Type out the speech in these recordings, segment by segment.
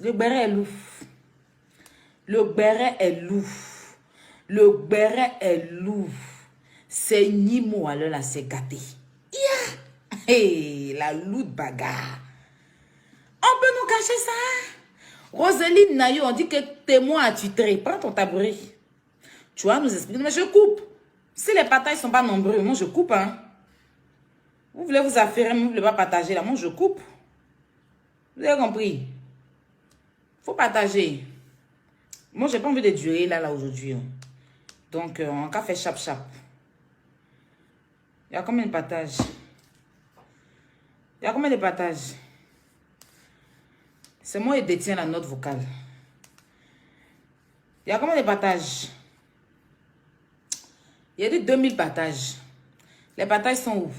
Le béret est lourd. Le béret est lourd. Le béret est lourd. C'est Nimo alors là, c'est gâté. Yeah! Hey, la lourde bagarre. On peut nous cacher ça. Roseline Nayo, on dit que témoin attitré. Prends ton tabouret. Tu vas nous expliquer. Mais je coupe. Si les partages ne sont pas nombreux, moi je coupe. Hein. Vous voulez vous affairer, mais vous ne voulez pas partager. Là, moi je coupe. Vous avez compris? Il faut partager. Moi, j'ai pas envie de durer là aujourd'hui. Donc, on va faire chap-chap. Il y a combien de partages? Il y a combien de partages? C'est moi qui détiens la note vocale. Il y a combien de partages? Il y a dit 2000 partages. Les partages sont où?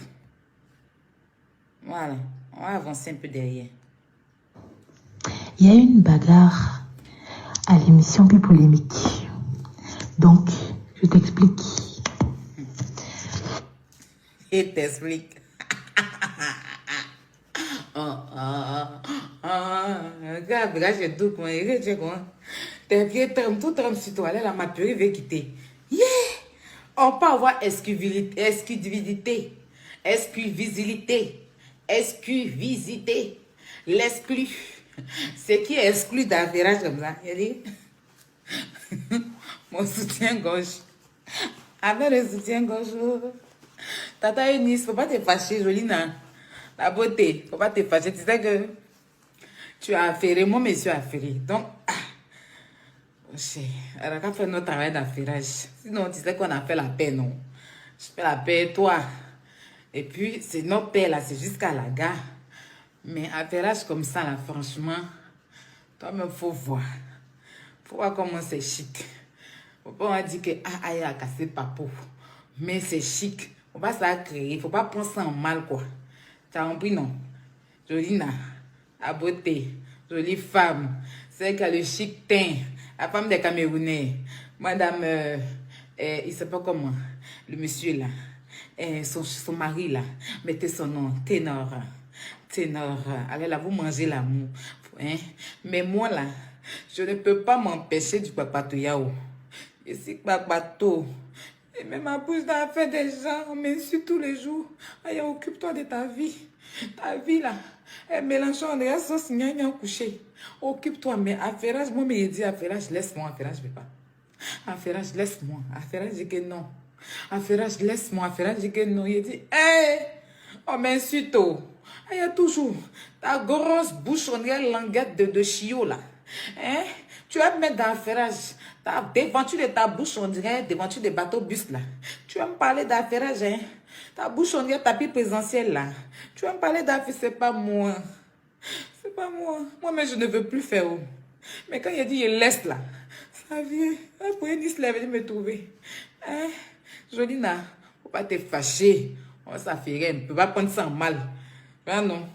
Voilà. On va avancer un peu derrière. Il y a eu une bagarre à l'émission Plus Polémique. Donc, je t'explique. Et t'explique. Regarde, j'ai tout comment. Tes pieds tremblent, tout tremble sur toi. Là, la maturité veut quitter. Yeah! On peut avoir exclusivité. L'exclu. C'est qui est exclu d'affairage comme ça. Il dit, mon soutien-gorge. Avec le soutien-gorge. Tata Eunice, faut pas te fâcher, Jolina. La beauté, faut pas te fâcher. Tu sais que tu as affairé, moi, monsieur a affairé. Donc, elle a fait notre travail d'affairage. Sinon, tu sais qu'on a fait la paix, non? Je fais la paix, toi. Et puis, c'est notre paix, là, c'est jusqu'à la gare. Mais affairage comme ça, là, franchement, toi-même, faut voir. Faut voir comment c'est chic. Faut pas dire que, il a cassé papo. Mais c'est chic. Faut pas ça créer. Faut pas prendre ça en mal, quoi. T'as compris, non? Jolina, la beauté, jolie femme, celle qui a le chic teint, la femme des Camerounais, madame, il sait pas comment, le monsieur là, son mari là, mettez son nom, Ténor, allez là, vous mangez l'amour, hein? Mais moi là, je ne peux pas m'empêcher du papatouyaou. Et si papatou, et même ma bouche dans la fait des gens, on m'insulte tous les jours. Allez, occupe-toi de ta vie. Ta vie là. Et Mélenchon, on est sauce, gna couché. Occupe-toi, mais affairage, moi, mais il dit affairage, laisse-moi, affairage, je ne veux pas. Affairage, laisse-moi. Affairage, je dis que non. Affairage, laisse-moi. Affairage, je dis que non. Il dit, hé, on m'insulte. Il y a toujours ta grosse bouche, on dirait languette de chiot là. Hein? Tu vas me mettre dans l'affairage. Ta devanture de ta bouche, on dirait devanture de bateau-bus là. Tu vas me parler d'affairage, hein? Ta bouche, on dirait tapis présentiel là. Tu vas me parler d'affairage, c'est pas moi. C'est pas moi. Moi, mais je ne veux plus faire. Mais quand il a dit, il laisse là. Ça vient. Après, il se lève et me trouver. Hein? Jolina, faut pas te fâcher. On va s'affairer un peu. Va prendre ça en mal. Ah non.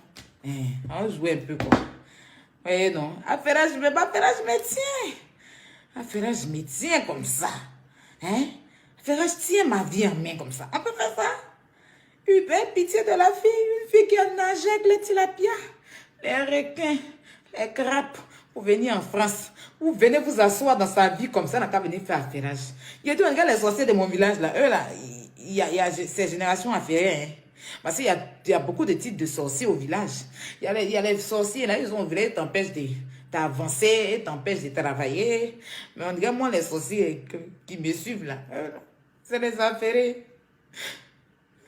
On va jouer un peu quoi. Oui, non. Affairage, mais pas affairage, je me tiens. Affairage, je me tiens comme ça. Hein? Affairage, tiens ma vie en main comme ça. On peut faire ça? Pitié de la fille. Une fille qui a nagé avec les tilapias, les requins, les crapes. Pour venir en France. Vous venez vous asseoir dans sa vie comme ça. On n'a qu'à venir faire affairage. Il y a dit, regarde les sorciers de mon village là. Eux là, il y a ces générations affairées. Hein? Parce qu'il y a beaucoup de types de sorciers au village. Il y a les sorciers, là, ils ont voulu t'empêcher d'avancer, ils t'empêchent de travailler. Mais on dirait, moi, les sorciers qui me suivent, là, c'est les affairés.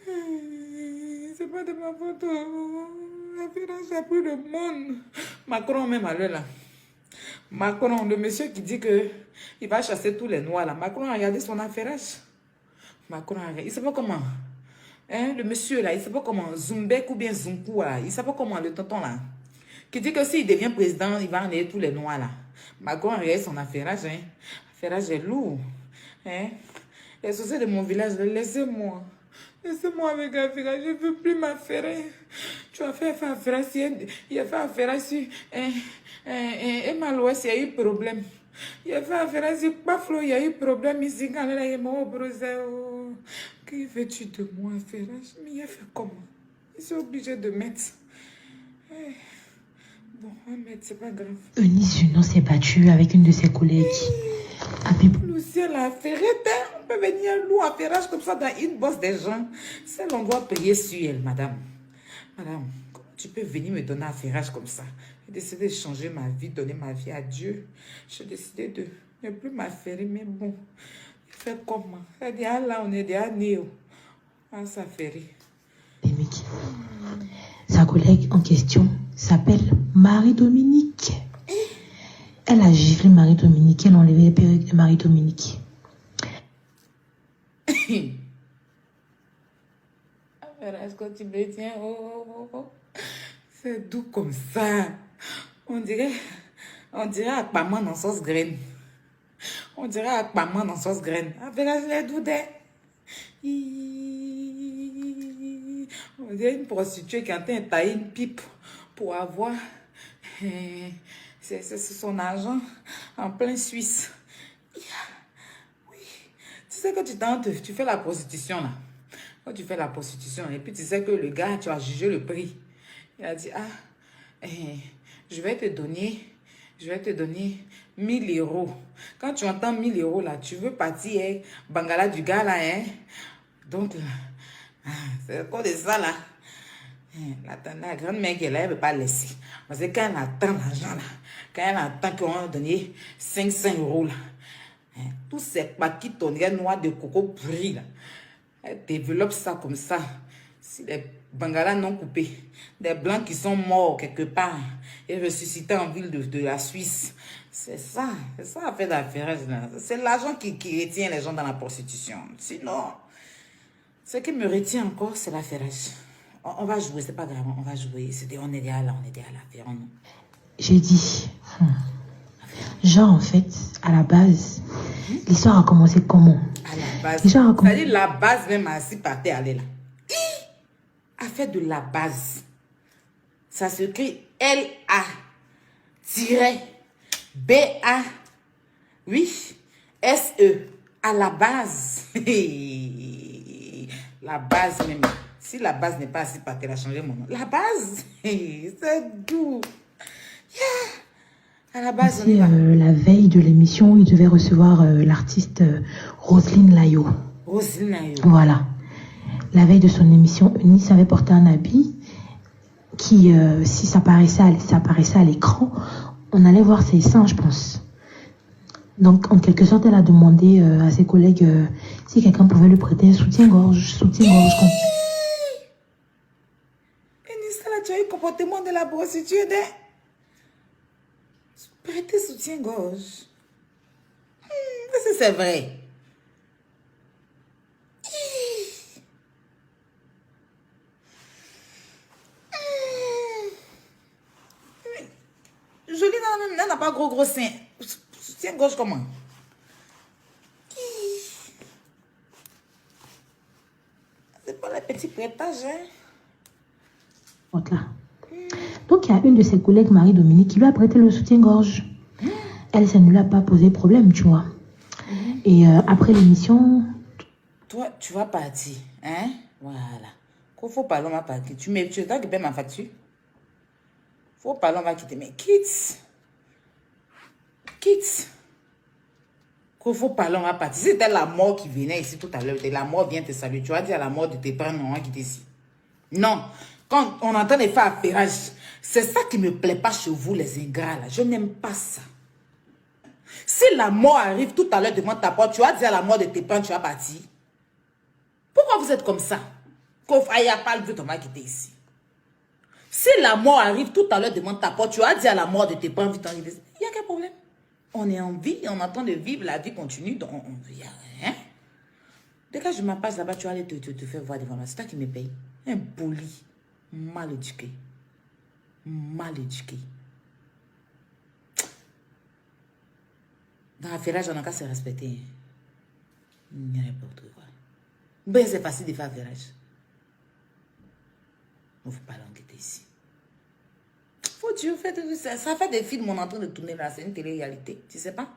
C'est pas de ma faute. L'affairage, c'est plus de monde. Macron, même à l'heure, là. Macron, le monsieur qui dit que il va chasser tous les noirs, là. Macron a regardé son affairage. Macron a regardé. Il ne sait pas comment. Hein, le monsieur là, il ne sait pas comment, Zumbek ou bien Zunkou là, il ne sait pas comment, le tonton là, qui dit que s'il devient président, il va enlever tous les noirs là. Macron a regardé son affairage, hein. L'affairage est lourd. Hein. Les sociétés de mon village, laissez-moi. Laissez-moi avec l'affairage, je ne veux plus m'affairer. Tu as fait affairage, il a fait affairage sur et Malouest, il y a eu problème. Il a fait affairage sur Paflo, il y a eu problème ici, quand il est mort au Bruxelles. Que veux-tu de moi, affairage? Mais il a fait comment? Ils sont obligés de mettre Bon, Ahmed, c'est pas grave. Eunice Junot s'est battue avec une de ses collègues. Lucien l'a ferré, on peut venir louer un ferrage comme ça dans une bosse des gens. Celle on doit payer sur elle, madame. Madame, comment tu peux venir me donner un ferrage comme ça? J'ai décidé de changer ma vie, donner ma vie à Dieu. J'ai décidé de ne plus m'affairer, mais bon, faire comment? Elle dit, ah là, on est déjà néo. Ah, ça fait rire. Sa collègue en question s'appelle Marie-Dominique. Elle a giflé Marie-Dominique, elle a enlevé les perruques de Marie-Dominique. Est-ce que tu me tiens? C'est doux comme ça. On dirait Aquaman dans sauce graine. On dirait Aquaman dans sauce graine. Avec les doux des. On dirait une prostituée qui est en train de tailler une pipe pour avoir c'est son argent en plein Suisse. Oui. Tu sais que tu fais la prostitution là. Quand tu fais la prostitution et puis tu sais que le gars, tu as jugé le prix. Il a dit, je vais te donner 1000 euros. Quand tu entends 1000 euros là, tu veux partir Bangala du gars là, hein? Donc, c'est encore de ça là. La grande mère qui est là, elle ne peut pas laisser. Parce que quand elle attend l'argent là, quand elle attend qu'on va donner 500 euros là, tous ces paquets tonnerres noirs de coco pourri là, elle développe ça comme ça. Si les Bangalas non coupés, des blancs qui sont morts quelque part et ressuscités en ville de la Suisse, c'est ça a fait d'affaires. C'est l'argent qui retient les gens dans la prostitution. Sinon, ce qui me retient encore, c'est l'affaire. On va jouer, c'est pas grave, on va jouer. On est déjà là, l'affaire. J'ai dit, genre en fait, à la base, l'histoire a commencé comment? À la base, c'est-à-dire la base même assis par terre, elle est là. Affaire de la base. Ça s'écrit LA-BA, oui, SE, à la base. La base même. Si la base n'est pas assise par terre, elle a changé mon nom. La base, c'est doux. À la base, c'est la veille de l'émission, il devait recevoir l'artiste Roselyne Layo. Roselyne Layo. Voilà. La veille de son émission, Eunice avait porté un habit qui, si ça apparaissait à l'écran, on allait voir ses seins, je pense. Donc, en quelque sorte, elle a demandé à ses collègues si quelqu'un pouvait lui prêter un soutien-gorge. Eunice, là, tu as eu le comportement de la prostituée, prêter soutien-gorge. Est-ce que c'est vrai? Jolie, elle n'a pas gros sein. Soutien-gorge comment? C'est pas les petits prêtages, hein? Là. Donc, il y a une de ses collègues, Marie-Dominique, qui lui a prêté le soutien-gorge. Elle, ça ne lui a pas posé problème, tu vois. Et après l'émission... Toi, tu vas partir, hein? Voilà. Quand faut parler, on va partir. Tu as qui paie ma facture? Faut parler, on va quitter. Mais quitte. Quand faut parler, on va partir. Si c'était la mort qui venait ici tout à l'heure, la mort vient te saluer. Tu vas dire à la mort de tes parents, on va quitter ici. Non. Quand on entend les faire affairage, c'est ça qui ne me plaît pas chez vous, les ingrats, là. Je n'aime pas ça. Si la mort arrive tout à l'heure devant ta porte, tu vas dire à la mort de tes parents, tu vas partir. Pourquoi vous êtes comme ça? Qu'on faille pas le but, on va quitter ici. Si la mort arrive tout à l'heure devant ta porte, tu vas dire à la mort de tes parents, vite, il y a quel problème? On est en vie, on attend de vivre, la vie continue, donc on vit. Hein? Dès que je m'apasse là-bas, tu vas aller te faire voir devant moi. C'est toi qui me paye. Impoli. Mal éduqué. Mal éduqué. Dans l'affairage, on n'a qu'à se respecter. Il n'y a n'importe quoi. Ben, c'est facile de faire affairage. Il ne faut pas l'enquêter ici. Faut Dieu, ça fait des films, on est en train de tourner là. C'est une télé-réalité. Tu sais pas?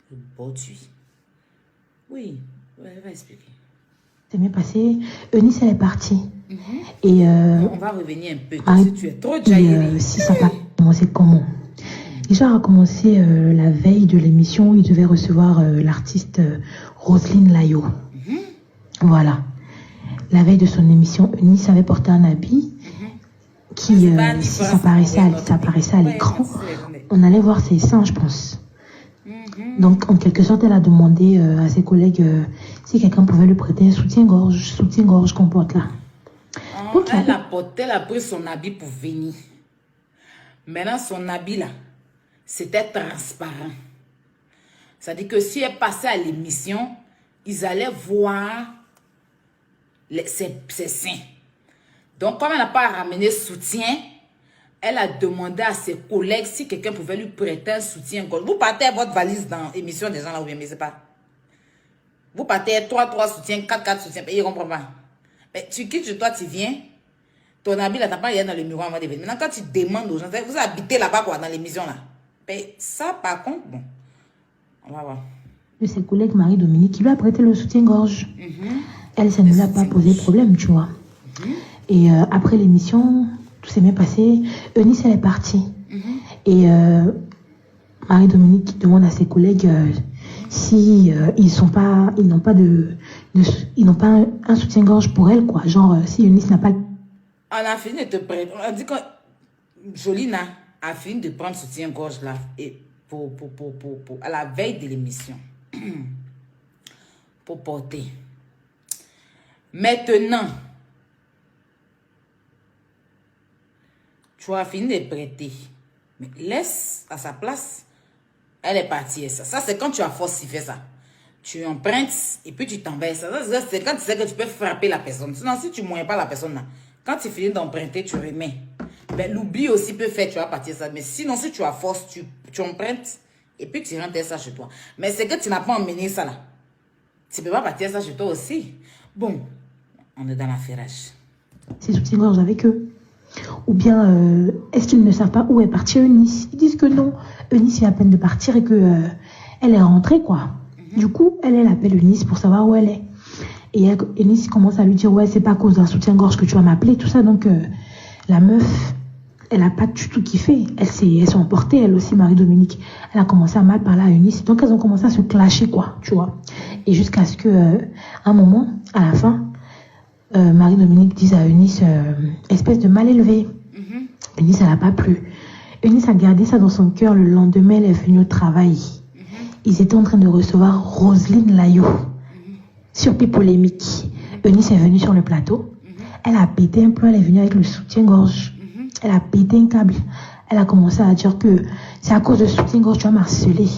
Le bordui. Oui, elle va expliquer. C'est bien passé. Eunice, elle est partie. Et on va revenir un peu. Si tu es trop jailli. Si ça va commencer comment? Déjà a commencé la veille de l'émission où il devait recevoir l'artiste Roselyne Layo. Voilà. La veille de son émission, Eunice avait porté un habit qui, si ça apparaissait à l'écran, on allait voir ses seins, je pense. Donc, en quelque sorte, elle a demandé à ses collègues si quelqu'un pouvait lui prêter un soutien-gorge qu'on porte là. Donc, elle a pris son habit pour venir. Maintenant, son habit là, c'était transparent. C'est-à-dire que si elle passait à l'émission, ils allaient voir ses seins. Donc, comme elle n'a pas ramené soutien, elle a demandé à ses collègues si quelqu'un pouvait lui prêter un soutien-gorge. Vous partez à votre valise dans l'émission des gens là où vous ne sais pas. Vous partez 3 soutiens, 4 soutiens, ils ne comprennent pas. Mais tu quittes chez toi, tu viens. Ton habit là, tu n'as pas rien dans le miroir avant de venir. Maintenant, quand tu demandes aux gens, vous habitez là-bas quoi, dans l'émission là. Mais ça, par contre, bon, on va voir. De ses collègues Marie-Dominique qui lui a prêté le soutien-gorge. Elle, ça ne lui a pas posé problème, tu vois. Et après l'émission, tout s'est bien passé. Eunice, elle est partie. Et Marie-Dominique demande à ses collègues si ils n'ont pas un soutien-gorge pour elle, quoi. Genre, si Eunice n'a pas... On a fini de te prêter. On dit que Jolina a fini de prendre soutien-gorge là et à la veille de l'émission pour porter. Maintenant, tu as fini de prêter, mais laisse à sa place. Elle est partie. Ça c'est quand tu as falsifié ça. Tu empruntes et puis tu t'envers. Ça c'est quand tu sais que tu peux frapper la personne. Sinon, si tu ne moyens pas la personne là, quand tu finis d'emprunter, tu remets. Ben, l'oubli aussi peut faire, tu vas partir ça. Mais sinon, si tu as force, tu empruntes et puis tu rentres ça chez toi. Mais c'est que tu n'as pas emmené ça là. Tu ne peux pas partir ça chez toi aussi. Bon, on est dans l'affairage. Ces soutiens-gorge avec eux. Ou bien, est-ce qu'ils ne savent pas où est partie Eunice? Ils disent que non. Eunice vient à peine de partir et que elle est rentrée, quoi. Du coup, elle appelle Eunice pour savoir où elle est. Et Eunice commence à lui dire, ouais, c'est pas à cause d'un soutien-gorge que tu vas m'appeler, tout ça. Donc, la meuf, elle n'a pas du tout kiffé. Elle s'est emportée, elle aussi, Marie-Dominique. Elle a commencé à mal parler à Eunice. Donc, elles ont commencé à se clasher, quoi, tu vois. Et jusqu'à ce que, un moment, à la fin, Marie-Dominique dise à Eunice, espèce de mal élevé. Eunice, elle n'a pas plu. Eunice a gardé ça dans son cœur. Le lendemain, elle est venue au travail. Ils étaient en train de recevoir Roselyne Layo. Sur Polémique. Eunice est venue sur le plateau. Elle a pété un plomb, elle est venue avec le soutien-gorge. Elle a pété un câble. Elle a commencé à dire que c'est à cause de soutien-gorge tu vas m'harceler.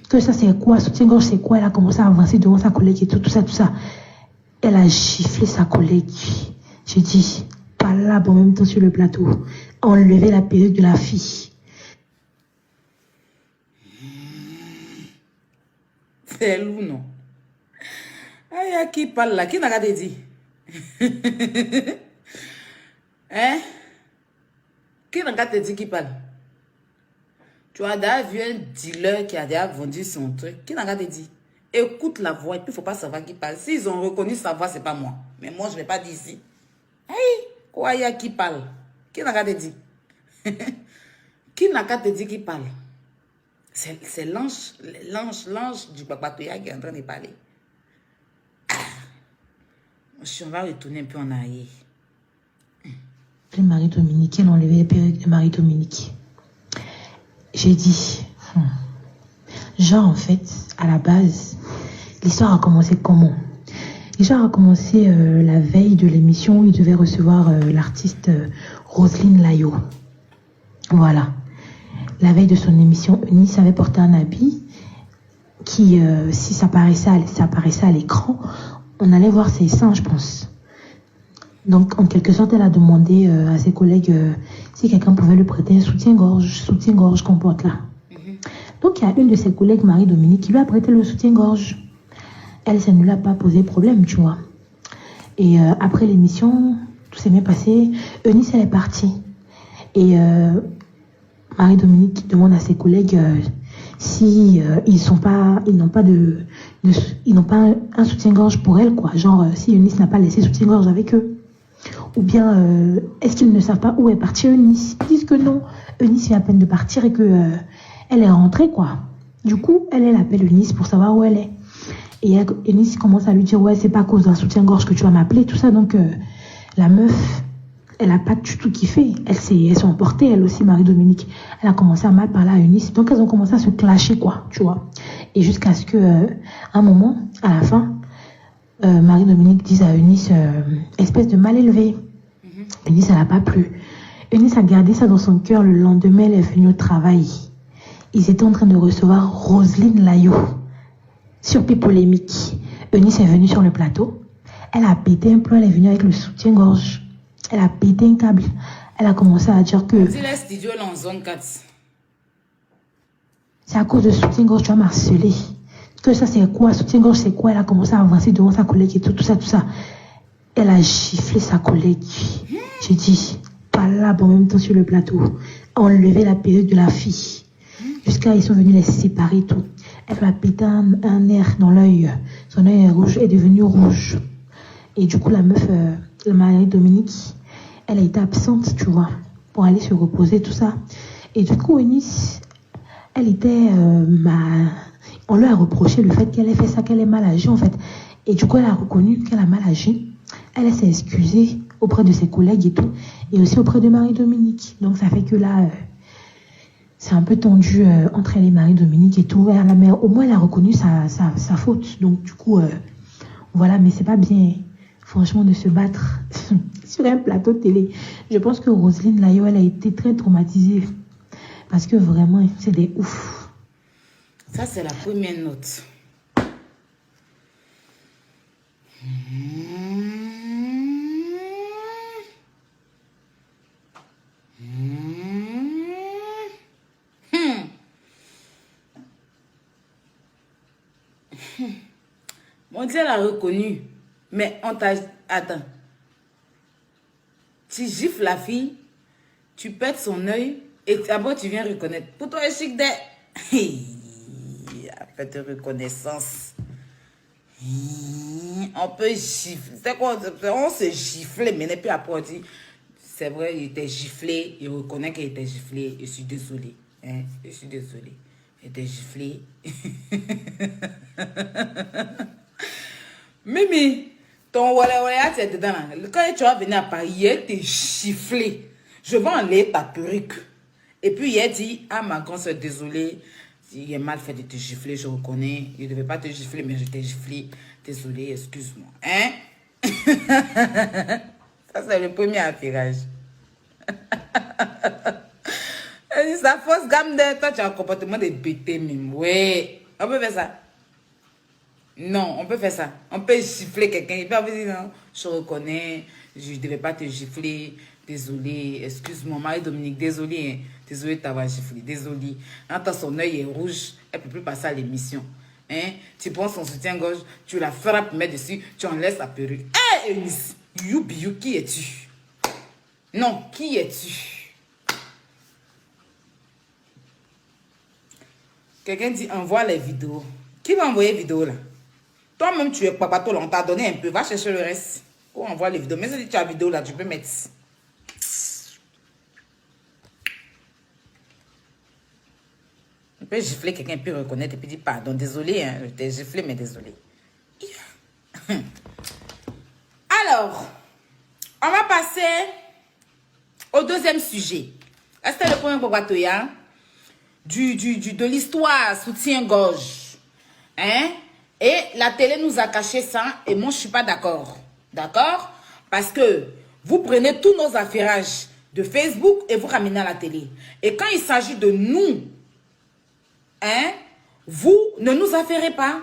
Que ça c'est quoi, soutien-gorge c'est quoi. Elle a commencé à avancer devant sa collègue et tout ça, tout ça. Elle a giflé sa collègue. J'ai dit, pas là en même temps sur le plateau. Enlever la perruque de la fille. C'est lourd, non? Aïe, qui parle là? Qui n'a pas dit? Hein? Qui n'a pas dit qui parle? Tu as déjà vu un dealer qui a déjà vendu son truc? Qui n'a pas dit? Écoute la voix et puis il ne faut pas savoir qui parle. S'ils ont reconnu sa voix, ce n'est pas moi. Mais moi, je ne l'ai pas dit ici. Hey, quoi, il y a qui parle? Qui n'a pas dit? Qui n'a pas dit qui parle? C'est l'ange du Papatoya qui est en train de parler. On va retourner un peu en arrière. Marie-Dominique, elle a enlevé les perruques de Marie-Dominique. J'ai dit, genre en fait, à la base, l'histoire a commencé comment? L'histoire a commencé la veille de l'émission où il devait recevoir l'artiste Roselyne Layo. Voilà. La veille de son émission, Eunice avait porté un habit qui, si ça apparaissait à l'écran, on allait voir ses seins, je pense. Donc, en quelque sorte, elle a demandé à ses collègues si quelqu'un pouvait lui prêter un soutien-gorge qu'on porte là. Donc, il y a une de ses collègues, Marie-Dominique, qui lui a prêté le soutien-gorge. Elle, ça ne lui a pas posé problème, tu vois. Et après l'émission, tout s'est bien passé. Eunice, elle est partie. Et Marie-Dominique demande à ses collègues si ils n'ont pas de ils n'ont pas un soutien-gorge pour elle, quoi. Genre, si Eunice n'a pas laissé soutien-gorge avec eux. Ou bien, est-ce qu'ils ne savent pas où est partie Eunice? Ils disent que non. Eunice vient à peine de partir et que elle est rentrée, quoi. Du coup, elle appelle Eunice pour savoir où elle est. Et Eunice commence à lui dire, ouais, c'est pas à cause d'un soutien-gorge que tu vas m'appeler, tout ça. Donc, la meuf, elle n'a pas du tout kiffé. Elles sont emportées, elle aussi, Marie-Dominique. Elle a commencé à mal parler à Eunice. Donc, elles ont commencé à se clasher, quoi, tu vois. Et jusqu'à ce que, un moment, à la fin, Marie-Dominique dise à Eunice, espèce de mal élevé. Eunice, elle n'a pas plu. Eunice a gardé ça dans son cœur. Le lendemain, elle est venue au travail. Ils étaient en train de recevoir Roselyne Layo sur P Polémique. Eunice est venue sur le plateau. Elle a pété un plomb. Elle est venue avec le soutien-gorge. Elle a pété un câble. Elle a commencé à dire que... C'est le studio là en zone 4. C'est à cause de soutien-gorge, tu vas m'harceler. Que ça, c'est quoi? Soutien-gorge, c'est quoi? Elle a commencé à avancer devant sa collègue et tout ça, tout ça. Elle a giflé sa collègue. J'ai dit, pas là, en même temps sur le plateau. Enlever la perruque de la fille. Jusqu'à ils sont venus les séparer et tout. Elle lui a pété un nerf dans l'œil. Son œil est devenu rouge. Et du coup, la meuf, la Marie-Dominique, elle a été absente, tu vois, pour aller se reposer, tout ça. Et du coup, Eunice, elle était... on lui a reproché le fait qu'elle ait fait ça, qu'elle ait mal agi, en fait. Et du coup, elle a reconnu qu'elle a mal agi. Elle s'est excusée auprès de ses collègues et tout. Et aussi auprès de Marie-Dominique. Donc, ça fait que là... c'est un peu tendu entre elle et Marie-Dominique et tout. Mais au moins, elle a reconnu sa faute. Donc, du coup, voilà. Mais c'est pas bien, franchement, de se battre sur un plateau de télé. Je pense que Roselyne Layo, elle a été très traumatisée. Parce que vraiment, c'est des ouf. Ça, c'est la première note. Mon Dieu, elle a reconnu. Mais on t'a... Attends. Tu gifles la fille, tu pètes son œil et d'abord tu viens reconnaître. Pour toi, c'est chic de... Après de reconnaissance. On peut gifler. C'est quoi? On se gifle, mais puis après on dit, c'est vrai, il était giflé. Il reconnaît qu'il était giflé. Je suis désolée. Hein? Je suis désolée. Il était giflé. Mimi, ton wala c'est dedans là. Quand tu vas venir à Paris, il t'est giflé. Je vais enlever ta perruque. Et puis il dit, ah ma grande soeur, désolée. Il est mal fait de te gifler, je reconnais. Il ne devait pas te gifler, mais je t'ai giflé. Désolée, excuse-moi. Hein? Ça, c'est le premier affirage. Elle dit, sa fausse gamme de... Toi, tu as un comportement de bêté, même. Ouais. On peut faire ça. Non, on peut faire ça. On peut gifler quelqu'un. Il peut dire, non, je reconnais. Je ne devais pas te gifler. Désolée, excuse-moi, Marie-Dominique, désolée. Hein. Désolée de t'avoir giflé. Désolée. Quand son œil est rouge, elle ne peut plus passer à l'émission. Hein? Tu prends son soutien-gorge, tu la frappes, mets dessus, tu en laisses la perruque. Hé, Eunice, you, qui es-tu? Non, qui es-tu? Quelqu'un dit, envoie les vidéos. Qui va envoyer les vidéos là? Toi-même, tu es papato là, on t'a donné un peu. Va chercher le reste. Ou envoie les vidéos. Mais si tu as la vidéo là, tu peux mettre. On peut gifler quelqu'un, puis reconnaître, et puis dire pardon, désolé, hein, je t'ai giflé, mais désolé. Alors, on va passer au deuxième sujet. C'était le premier Bobatoya de l'histoire soutien-gorge. Hein? Et la télé nous a caché ça, et moi je ne suis pas d'accord. D'accord? Parce que vous prenez tous nos affairages de Facebook et vous ramenez à la télé. Et quand il s'agit de nous, hein, vous ne nous affairez pas.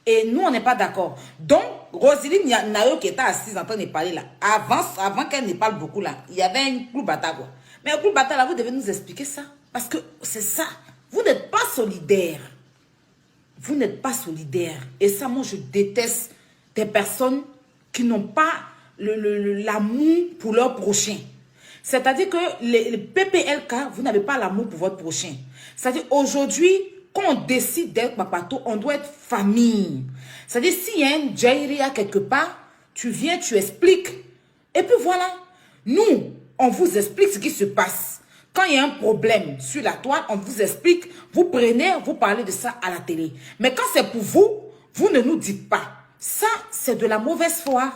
Et nous, on n'est pas d'accord. Donc, Roselyne Nayo qui était assise en train de parler là, avant qu'elle ne parle beaucoup là, il y avait un clou bata quoi. Mais un clou bata là, vous devez nous expliquer ça. Parce que c'est ça. Vous n'êtes pas solidaire. Vous n'êtes pas solidaire. Et ça, moi, je déteste des personnes qui n'ont pas l'amour pour leur prochain. C'est-à-dire que les PPLK, vous n'avez pas l'amour pour votre prochain. C'est-à-dire, aujourd'hui, quand on décide d'être papato, on doit être famille. C'est-à-dire, s'il y a une jaïria quelque part, tu viens, tu expliques. Et puis voilà. Nous, on vous explique ce qui se passe. Quand il y a un problème sur la toile, on vous explique. Vous prenez, vous parlez de ça à la télé. Mais quand c'est pour vous, vous ne nous dites pas. Ça, c'est de la mauvaise foi.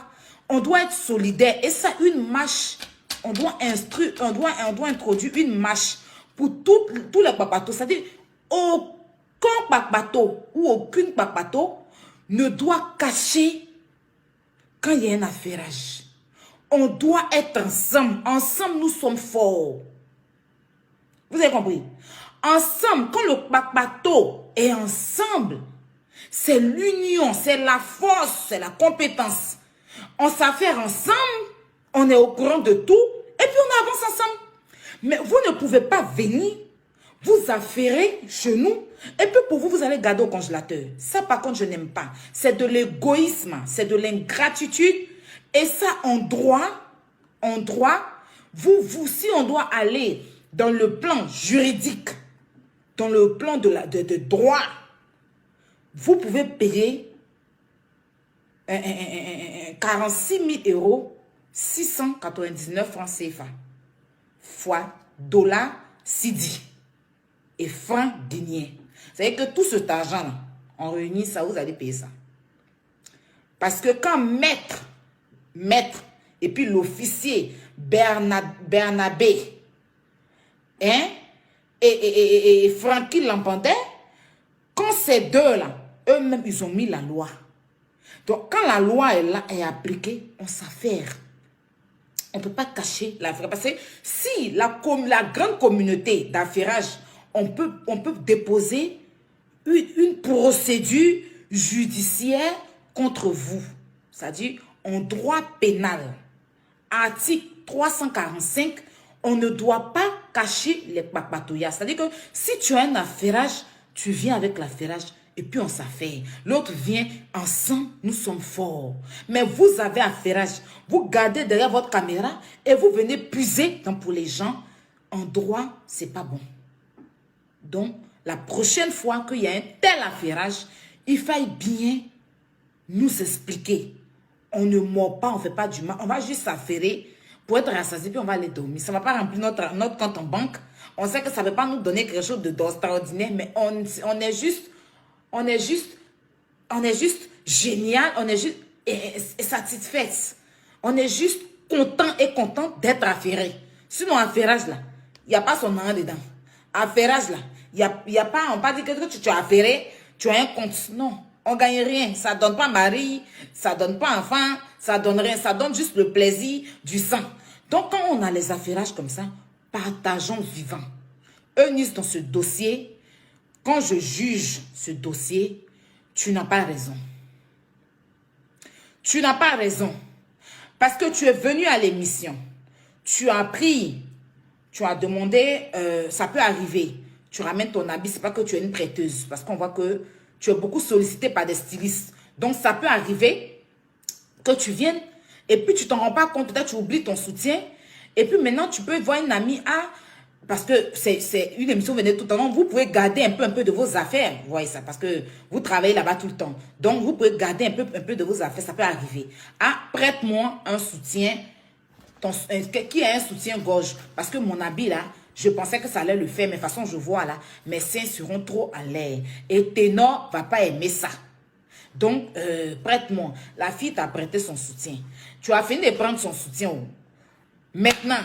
On doit être solidaire. Et ça, une marche, on doit introduire une marche pour tous les papatos. C'est-à-dire, aucun papato ou aucune papato ne doit cacher quand il y a un affairage. On doit être ensemble. Ensemble, nous sommes forts. Vous avez compris? Ensemble, quand le papato est ensemble, c'est l'union, c'est la force, c'est la compétence. On s'affaire ensemble, on est au courant de tout, et puis on avance ensemble. Mais vous ne pouvez pas venir, vous affairer chez nous, et puis pour vous, vous allez garder au congélateur. Ça, par contre, je n'aime pas. C'est de l'égoïsme, c'est de l'ingratitude, et ça, en droit, si on doit aller dans le plan juridique, dans le plan de droit, vous pouvez payer 46 000 €, 699 francs CFA, fois dollar Sidi et francs guinéens. C'est-à-dire que tout cet argent-là, on réunit ça, vous allez payer ça. Parce que quand maître, et puis l'officier Bernabé, hein, et Francky Lampantais, quand ces deux-là, eux-mêmes, ils ont mis la loi. Donc, quand la loi est là, est appliquée, on s'affaire. On ne peut pas cacher l'affaire. Parce que si la grande communauté d'affairage, on peut déposer une procédure judiciaire contre vous. C'est-à-dire, en droit pénal, article 345, on ne doit pas cacher les papatouillas. C'est-à-dire que si tu as un affairage, tu viens avec l'affairage et puis on s'affaire. L'autre vient, ensemble, nous sommes forts. Mais vous avez affairage. Vous gardez derrière votre caméra et vous venez puiser pour les gens. En droit, c'est pas bon. Donc, la prochaine fois qu'il y a un tel affairage, il faille bien nous expliquer. On ne mord pas, on ne fait pas du mal. On va juste s'affairer pour être rassasié, puis on va aller dormir. Ça ne va pas remplir notre compte en banque. On sait que ça ne va pas nous donner quelque chose d'extraordinaire, mais on est juste génial, on est juste satisfait. On est juste content d'être affairé. Sinon, affairage là, il n'y a pas son nom dedans. Affairage là, il y a pas, on ne va pas dire que tu as affairé, tu as un compte. Non, on ne gagne rien. Ça ne donne pas mari, ça ne donne pas enfant, ça donne rien. Ça donne juste le plaisir du sang. Donc, quand on a les affairages comme ça, partageons vivant. Eunice, dans ce dossier, quand je juge ce dossier, tu n'as pas raison. Tu n'as pas raison. Parce que tu es venu à l'émission. Tu as pris, tu as demandé, ça peut arriver. Tu ramènes ton habit, c'est pas que tu es une prêteuse. Parce qu'on voit que tu es beaucoup sollicité par des stylistes. Donc, ça peut arriver que tu viennes et puis tu t'en rends pas compte. Peut-être tu oublies ton soutien. Et puis maintenant, tu peux voir une amie. Parce que c'est une émission, venez tout le temps. Vous pouvez garder un peu de vos affaires. Vous voyez ça, parce que vous travaillez là-bas tout le temps. Donc, vous pouvez garder un peu de vos affaires. Ça peut arriver. Prête-moi un soutien. Qui a un soutien-gorge. Parce que mon habit là, je pensais que ça allait le faire. Mais de toute façon, je vois là, mes seins seront trop à l'air. Et Ténor va pas aimer ça. Donc, prête-moi. La fille t'a prêté son soutien. Tu as fini de prendre son soutien. Maintenant,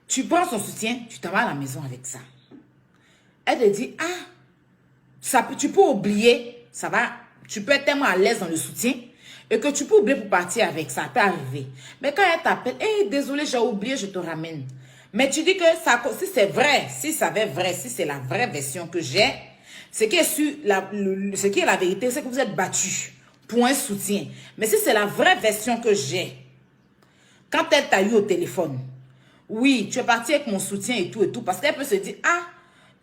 tu prends son soutien, tu t'en vas à la maison avec ça. Elle te dit, tu peux oublier, ça va, tu peux être tellement à l'aise dans le soutien et que tu peux oublier pour partir avec ça, peut arriver. Mais quand elle t'appelle, désolé, j'ai oublié, je te ramène. Mais tu dis que ça, si c'est vrai, si c'est la vraie version que j'ai, ce qui est la vérité, c'est que vous êtes battu pour un soutien. Mais si c'est la vraie version que j'ai, quand elle t'a eu au téléphone, oui, tu es parti avec mon soutien et tout, parce qu'elle peut se dire,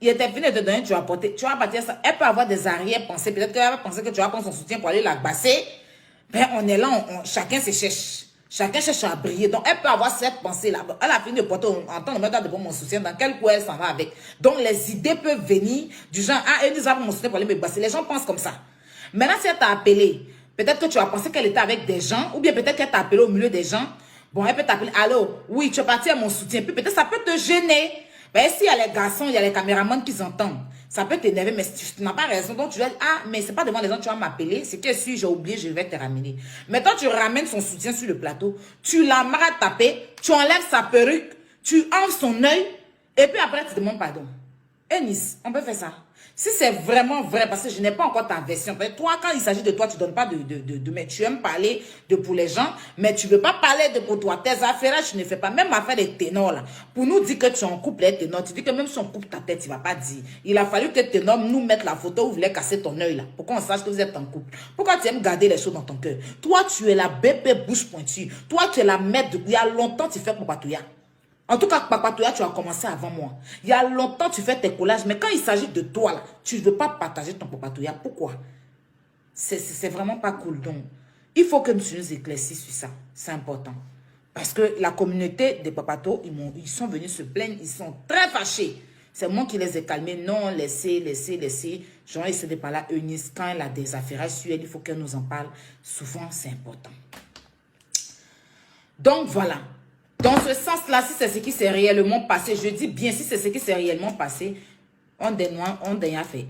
il était venu te donner, tu vas apporter, tu vas partir ça. Elle peut avoir des arrière-pensées, peut-être qu'elle va penser que tu vas prendre son soutien pour aller la basser. Ben, on est là, chacun se cherche. Chacun cherche à briller. Donc, elle peut avoir cette pensée-là. Elle a fini de porter en temps de mettre de mon soutien. Dans quel coup elle s'en va avec. Donc, les idées peuvent venir du genre, ah, elle nous a mon soutien pour aller me basser. Les gens pensent comme ça. Maintenant, si elle t'a appelé, peut-être que tu as pensé qu'elle était avec des gens, ou bien peut-être qu'elle t'a appelé au milieu des gens. Bon, elle peut t'appeler, allô, oui, tu es parti à mon soutien. Puis peut-être ça peut te gêner. Ben, s'il y a les garçons, il y a les caméramans qui s'entendent. Ça peut t'énerver, mais si tu n'as pas raison. Donc, tu vas dire, ah, mais c'est pas devant les gens, tu vas m'appeler. C'est que si j'ai oublié, je vais te ramener. Maintenant, tu ramènes son soutien sur le plateau. Tu l'aimeras taper. Tu enlèves sa perruque. Tu enlèves son œil. Et puis après, tu demandes pardon. Eunice, on peut faire ça. Si c'est vraiment vrai, parce que je n'ai pas encore ta version. Toi, quand il s'agit de toi, tu ne donnes pas mais tu aimes parler de pour les gens, mais tu ne veux pas parler de pour toi. Tes affaires, tu ne fais pas. Même affaire des ténors, là. Pour nous dire que tu es en couple, les ténors, tu dis que même si on coupe ta tête, tu ne vas pas dire. Il a fallu que ténors nous mettent la photo où vous voulez casser ton œil, là. Pour qu'on sache que vous êtes en couple. Pourquoi tu aimes garder les choses dans ton cœur? Toi, tu es la bébé bouche pointue. Toi, tu es la maître il y a longtemps, tu fais pour patouilla. En tout cas, Papatouya, tu as commencé avant moi. Il y a longtemps, tu fais tes collages. Mais quand il s'agit de toi, là, tu ne veux pas partager ton Papatouya. Pourquoi? C'est vraiment pas cool. Donc, il faut que tu nous éclaircisses sur ça. C'est important. Parce que la communauté des Papatos, ils sont venus se plaindre. Ils sont très fâchés. C'est moi qui les ai calmés. Non, laissez. J'en ai essayé de parler à Eunice. Quand elle a des affaires sur elle, il faut qu'elle nous en parle. Souvent, c'est important. Donc, voilà. Dans ce sens-là, si c'est ce qui s'est réellement passé, je dis bien, si c'est ce qui s'est réellement passé, on a fait.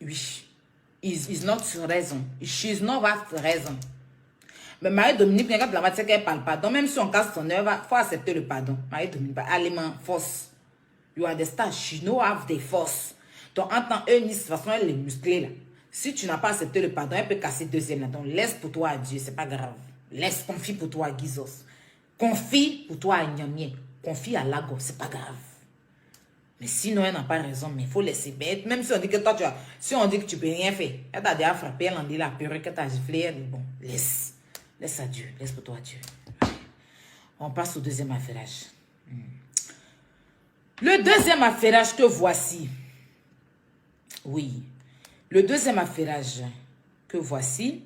Oui. Is not raison. She's not raison. Mais Marie-Dominique, quand la matière qu'elle parle pardon, même si on casse son œuvre, il faut accepter le pardon. Marie-Dominique, aliment, force. You understand? She know have the force. Donc, en tant qu'Eunice, de toute façon, elle est musclée là. Si tu n'as pas accepté le pardon, elle peut casser deuxième là. Donc, laisse pour toi à Dieu, c'est pas grave. Laisse, confie pour toi à Gizos. Confie pour toi à Nyamien. Confie à Lago, c'est pas grave. Mais sinon, elle n'a pas raison, mais il faut laisser bête. Même si on dit que toi, si on dit que tu peux rien faire, elle t'a déjà frappé, elle en dit la perruque, elle t'a giflé, elle dit bon, laisse. Laisse à Dieu, laisse pour toi à Dieu. On passe au deuxième affairage. Le deuxième affairage que voici. Oui. Le deuxième affairage que voici.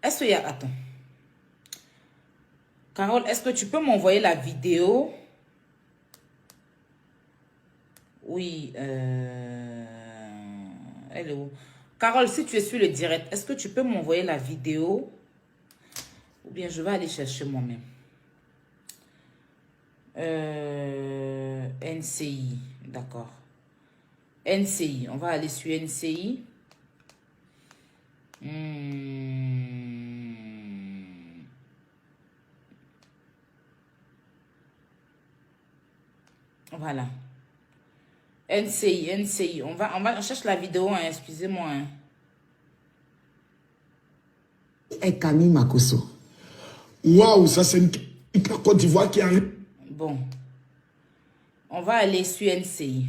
Est-ce qu'il y a... Attends. Carole, est-ce que tu peux m'envoyer la vidéo? Oui. Elle est où? Carole, si tu es sur le direct, est-ce que tu peux m'envoyer la vidéo? Ou bien je vais aller chercher moi-même. NCI. D'accord. NCI. On va aller sur NCI. Voilà. NCI. On cherche la vidéo, hein, excusez-moi. Hein. Et Camille Makosso. Waouh, ça c'est une Côte d'Ivoire qui arrive. Bon. On va aller sur NCI.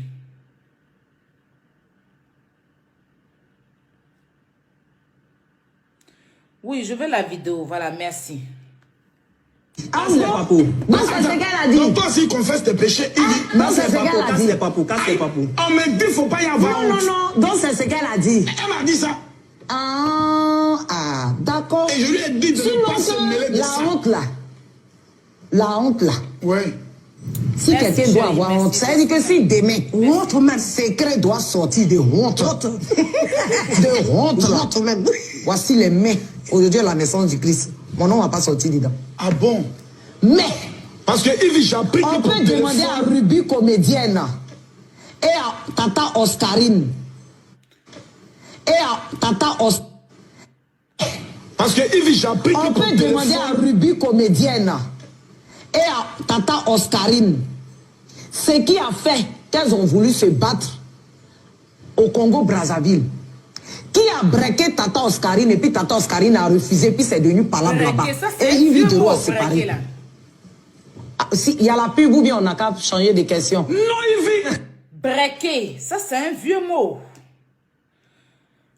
Oui, je veux la vidéo. Voilà, merci. Ah non, non c'est ce qu'elle a dit. Donc toi, s'il confesse tes péchés, il dit... Non, c'est ce qu'elle a dit. On me dit, il ne faut pas y avoir honte. Non. Donc c'est ce qu'elle a dit. Elle m'a dit ça. Ah, d'accord. Et je lui ai dit de ne pas se mêler de ça. La honte là. Ouais. Si quelqu'un doit avoir honte, ça veut dire que si demain, honte même secret doit sortir de honte. De honte même. Voici les mains. Aujourd'hui, à la naissance du Christ. Mon nom va pas sortir dedans. Ah bon? Mais, parce que Yves, j'ai appris on peut demander à Ruby comédienne et à Tata Oscarine. Et à Tata Oscarine. Parce que Yves, j'ai appris on peut demander à Ruby comédienne et à Tata Oscarine ce qui a fait qu'elles ont voulu se battre au Congo-Brazzaville. Qui a breaké Tata Oscarine et puis Tata Oscarine a refusé, puis c'est devenu palabre là-bas. Et Yves Dero a séparé. Il y a la pub ou bien on n'a qu'à changer de question. Non, Yves. Breaké, ça c'est un vieux mot.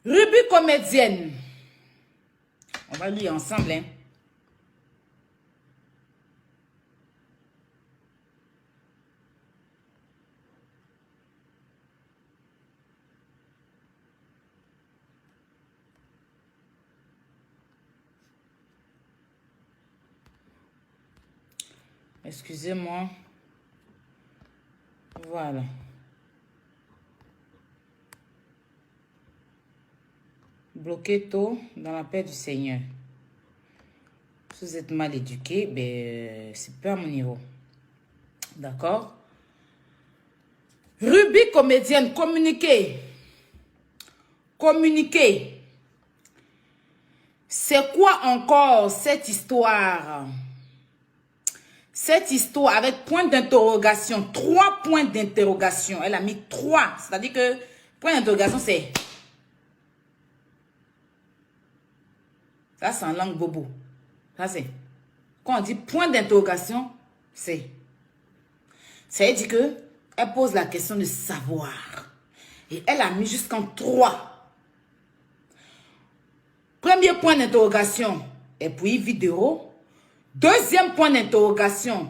Ruby comédienne. On va lire ensemble, hein. Excusez-moi. Voilà. Bloquez tôt dans la paix du Seigneur. Si vous êtes mal éduqué, ben, c'est pas à mon niveau. D'accord? Ruby comédienne, communiquez. Communiquez. C'est quoi encore cette histoire? Cette histoire avec point d'interrogation, 3 points d'interrogation. Elle a mis 3. C'est-à-dire que point d'interrogation, c'est... Ça, c'est en langue bobo. Ça, c'est... Quand on dit point d'interrogation, c'est... Ça veut dire que elle pose la question de savoir. Et elle a mis jusqu'en 3. Premier point d'interrogation est pour Yves Vidéo. Deuxième point d'interrogation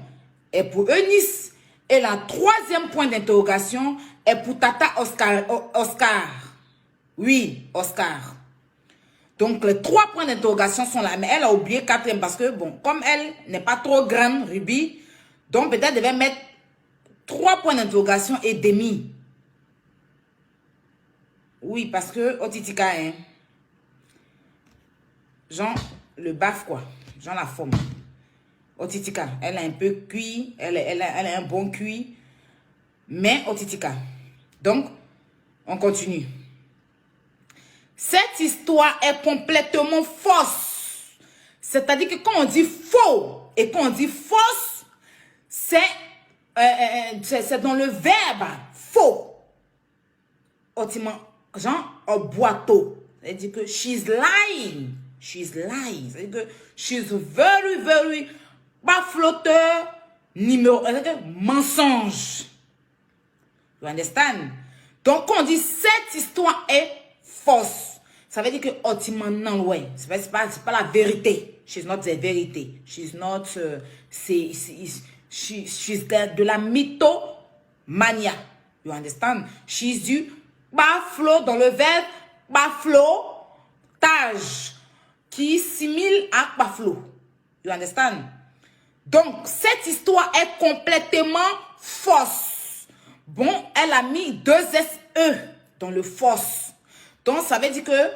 est pour Eunice. Et la 3e point d'interrogation est pour Tata Oscar. Oui, Oscar. Donc, les 3 points d'interrogation sont là. Mais elle a oublié 4e parce que, bon, comme elle n'est pas trop grande, Ruby, donc peut-être elle devait mettre 3 points d'interrogation et demi. Oui, parce que Otitika, hein, genre, le baf, quoi. Genre la forme. Otitika, elle a un peu cuit. Elle a un bon cuit. Mais Otitika. Donc, on continue. Cette histoire est complètement fausse. C'est-à-dire que quand on dit faux et quand on dit fausse, c'est dans le verbe faux. Genre, au boiteau. C'est-à-dire que she's lying. She's lying. C'est-à-dire que she's very, very... Pas flotteur, numéro... mensonge. You understand? Donc, quand on dit cette histoire est fausse, ça veut dire que c'est pas la vérité. She's not the verity. She's not... she's de la mythomania. You understand? She's du baflo dans le verbe baflotage qui simile à baflo. You understand? Donc, cette histoire est complètement fausse. Bon, elle a mis 2 SE dans le fausse. Donc, ça veut dire que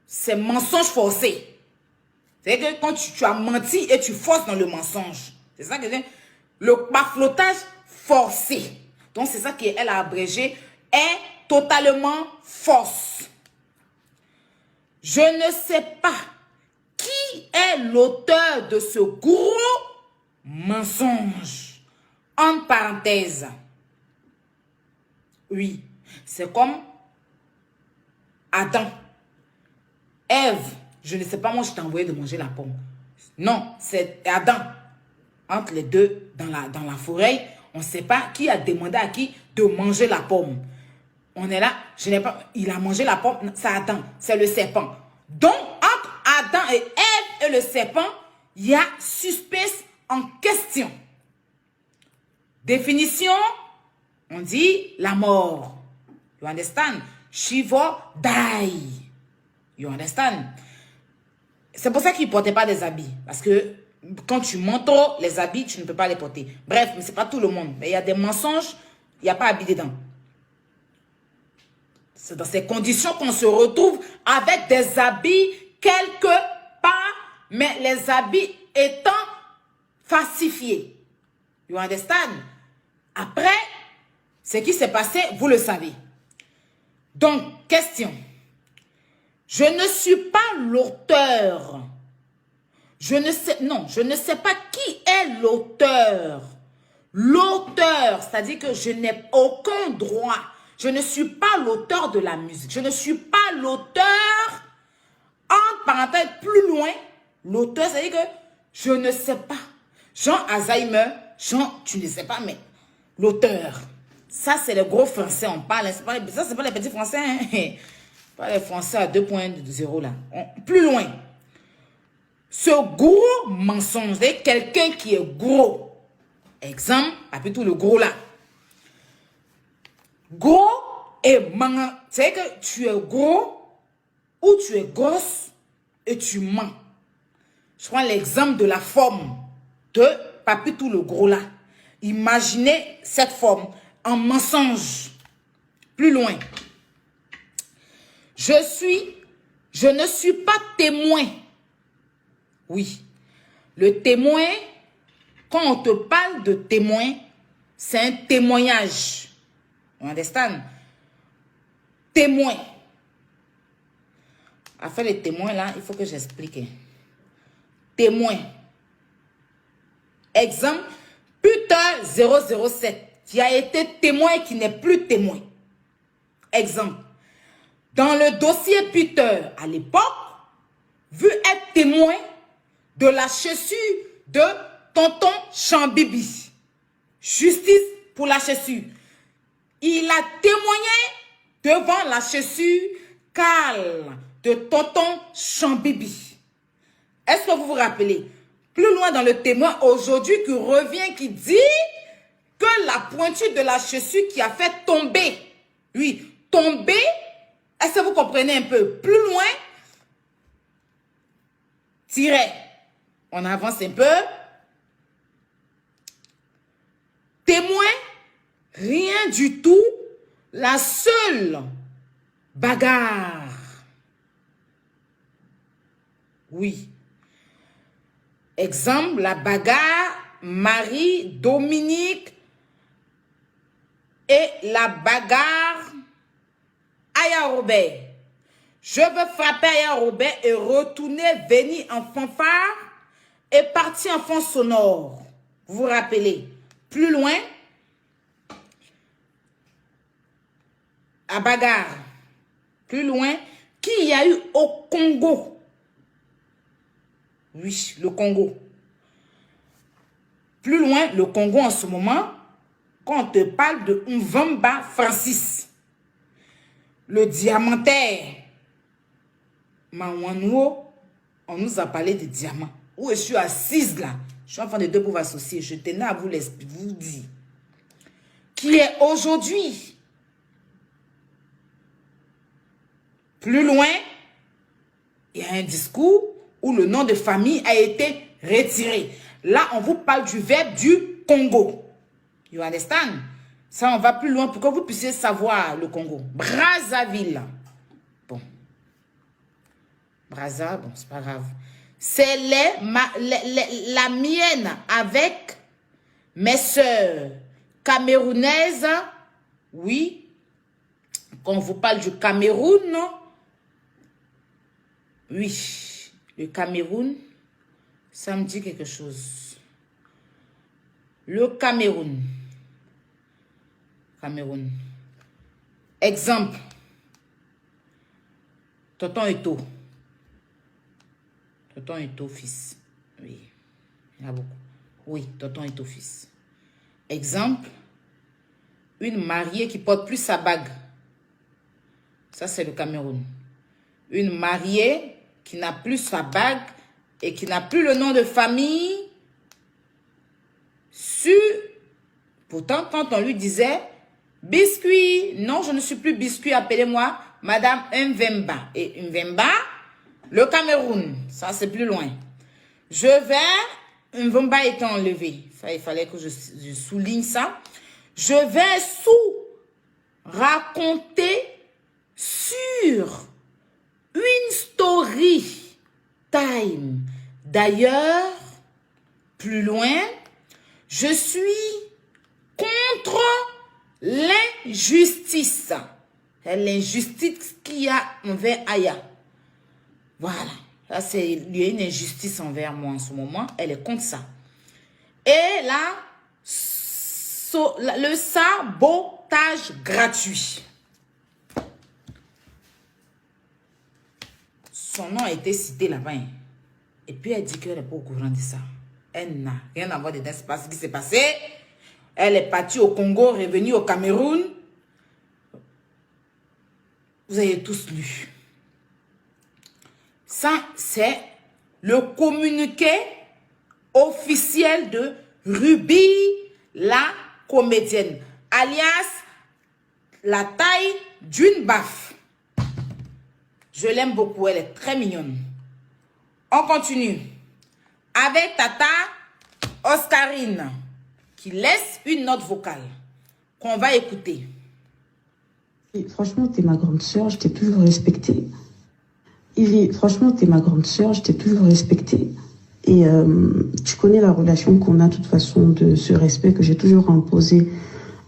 c'est mensonge forcé. C'est-à-dire que quand tu as menti et tu forces dans le mensonge. C'est ça que c'est le baflotage forcé. Donc, c'est ça qu'elle a abrégé. Est totalement fausse. Je ne sais pas qui est l'auteur de ce gros mensonge. En parenthèse. Oui, c'est comme Adam. Ève, je ne sais pas, moi je t'ai envoyé de manger la pomme. Non, c'est Adam. Entre les deux, dans la forêt, on ne sait pas qui a demandé à qui de manger la pomme. On est là, je n'ai pas, il a mangé la pomme, c'est Adam, c'est le serpent. Donc, entre Adam et Ève et le serpent, il y a suspense en question. Définition, on dit la mort. You understand? She will die. You understand? C'est pour ça qu'il ne portait pas des habits. Parce que quand tu montes trop, les habits, tu ne peux pas les porter. Bref, mais ce n'est pas tout le monde. Mais il y a des mensonges, il n'y a pas habit dedans. C'est dans ces conditions qu'on se retrouve avec des habits quelque part, mais les habits étant falsifiés. You understand? Après, ce qui s'est passé, vous le savez. Donc, question. Je ne suis pas l'auteur. Je ne sais pas qui est l'auteur. L'auteur, c'est-à-dire que je n'ai aucun droit. Je ne suis pas l'auteur de la musique. Je ne suis pas l'auteur, en parenthèse, plus loin, l'auteur, c'est-à-dire que je ne sais pas. Jean Alzheimer, Jean, tu ne sais pas, mais l'auteur. Ça, c'est le gros français, on parle. Ça, c'est pas les petits français, hein. Pas les français à 2.0 là. Plus loin. Ce gros mensonge, c'est quelqu'un qui est gros. Exemple, après tout le gros là. Gros et mens. C'est que tu es gros ou tu es grosse et tu mens. Je prends l'exemple de la forme. de Papitou le gros là. Imaginez cette forme en mensonge. Plus loin. Je ne suis pas témoin. Oui. Le témoin, quand on te parle de témoin, c'est un témoignage. You understand? Témoin. Afin les témoins là, il faut que j'explique. Témoin. Exemple, Peter 007, qui a été témoin et qui n'est plus témoin. Exemple, dans le dossier Peter, à l'époque, vu être témoin de la chaussure de tonton Chambibi. Justice pour la chaussure. Il a témoigné devant la chaussure Carl de tonton Chambibi. Est-ce que vous vous rappelez? Plus loin dans le témoin aujourd'hui qui revient, qui dit que la pointure de la chaussure qui a fait tomber, oui, tomber, est-ce que vous comprenez un peu? Plus loin, tiret, on avance un peu. Témoin, rien du tout, la seule bagarre. Oui. Exemple, la bagarre Marie, Dominique et la bagarre Aya Robert. Je veux frapper Aya Robert et retourner, venir en fanfare et partir en fond sonore. Vous vous rappelez? Plus loin, à bagarre. Plus loin, qui y a eu au Congo? Oui, le Congo. Plus loin, le Congo en ce moment, quand on te parle de Mvamba Francis, le diamantaire, Mawanouo, on nous a parlé de diamants. Où je suis assise là, je suis en train de deux pour associer, je tenais à vous dire, qui est aujourd'hui, plus loin, il y a un discours où le nom de famille a été retiré. Là, on vous parle du verbe du Congo. You understand? Ça, on va plus loin pour que vous puissiez savoir le Congo. Brazzaville. Bon. Brazza, bon, c'est pas grave. C'est la mienne avec mes sœurs camerounaises. Oui. Quand on vous parle du Cameroun, oui. Le Cameroun, ça me dit quelque chose. Le Cameroun. Cameroun. Exemple. Tonton Eto. Tonton Eto, fils. Oui. Il y en a beaucoup. Oui, Tonton Eto, fils. Exemple. Une mariée qui porte plus sa bague. Ça, c'est le Cameroun. Une mariée qui n'a plus sa bague et qui n'a plus le nom de famille sur... Pourtant, quand on lui disait « Biscuit », non, je ne suis plus Biscuit, appelez-moi Madame Mvemba. Et Mvemba, le Cameroun, ça c'est plus loin. Je vais, Mvemba étant enlevé, ça il fallait que je souligne ça. Je vais raconter sur une story time. D'ailleurs, plus loin, je suis contre l'injustice. C'est l'injustice qu'il y a envers Aya. Voilà. Là, il y a une injustice envers moi en ce moment. Elle est contre ça. Et là, le sabotage gratuit. Son nom a été cité là-bas. Et puis, elle dit qu'elle n'est pas au courant de ça. Elle n'a rien à voir de ce qui s'est passé. Elle est partie au Congo, revenue au Cameroun. Vous avez tous lu. Ça, c'est le communiqué officiel de Ruby, la comédienne, alias la taille d'une baffe. Je l'aime beaucoup, elle est très mignonne. On continue. Avec Tata Oscarine, qui laisse une note vocale qu'on va écouter. Et franchement, t'es ma grande sœur, je t'ai toujours respectée. Franchement, t'es ma grande sœur, je t'ai toujours respectée. Et tu connais la relation qu'on a, de toute façon, de ce respect que j'ai toujours imposé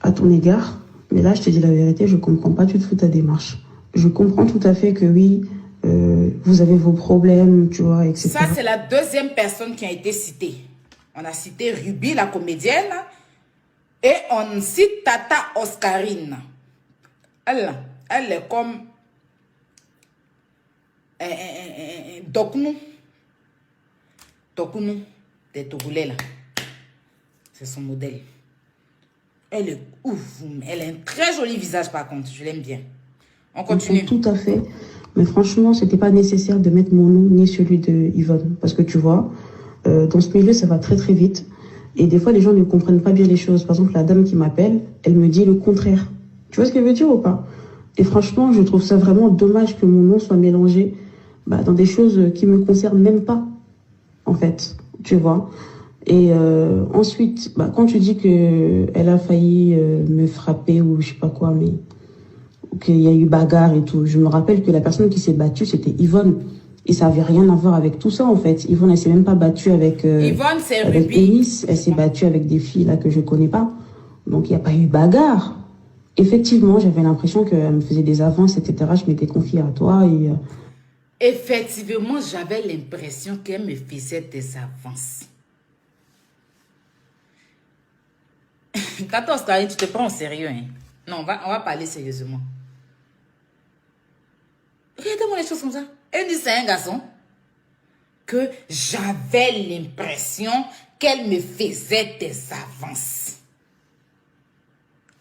à ton égard. Mais là, je te dis la vérité, je comprends pas du tout ta démarche. Je comprends tout à fait que oui, vous avez vos problèmes, tu vois, etc. Ça, c'est la deuxième personne qui a été citée. On a cité Ruby, la comédienne, et on cite Tata Oscarine. Elle est comme Doknou des Togolais, là. C'est son modèle. Elle est ouf. Elle a un très joli visage, par contre. Je l'aime bien. On continue. Tout à fait. Mais franchement, c'était pas nécessaire de mettre mon nom ni celui de Yvonne. Parce que tu vois, dans ce milieu, ça va très très vite. Et des fois, les gens ne comprennent pas bien les choses. Par exemple, la dame qui m'appelle, elle me dit le contraire. Tu vois ce qu'elle veut dire ou pas? Et franchement, je trouve ça vraiment dommage que mon nom soit mélangé dans des choses qui me concernent même pas, en fait. Tu vois. Et ensuite, quand tu dis que elle a failli me frapper ou je sais pas quoi, mais qu'il y a eu bagarre et tout, je me rappelle que la personne qui s'est battue, c'était Yvonne. Et ça avait rien à voir avec tout ça, en fait. Yvonne, elle s'est même pas battue avec Yvonne, c'est Ruby. Eunice. Elle s'est battue avec des filles là que je connais pas. Donc, il n'y a pas eu bagarre. Effectivement, j'avais l'impression qu'elle me faisait des avances, etc. Je m'étais confiée à toi et... Effectivement, j'avais l'impression qu'elle me faisait des avances. Quand Oscar, tu te prends au sérieux, hein? Non, on va parler sérieusement. Regardez-moi les choses comme ça. Elle dit c'est un garçon. Que j'avais l'impression qu'elle me faisait des avances.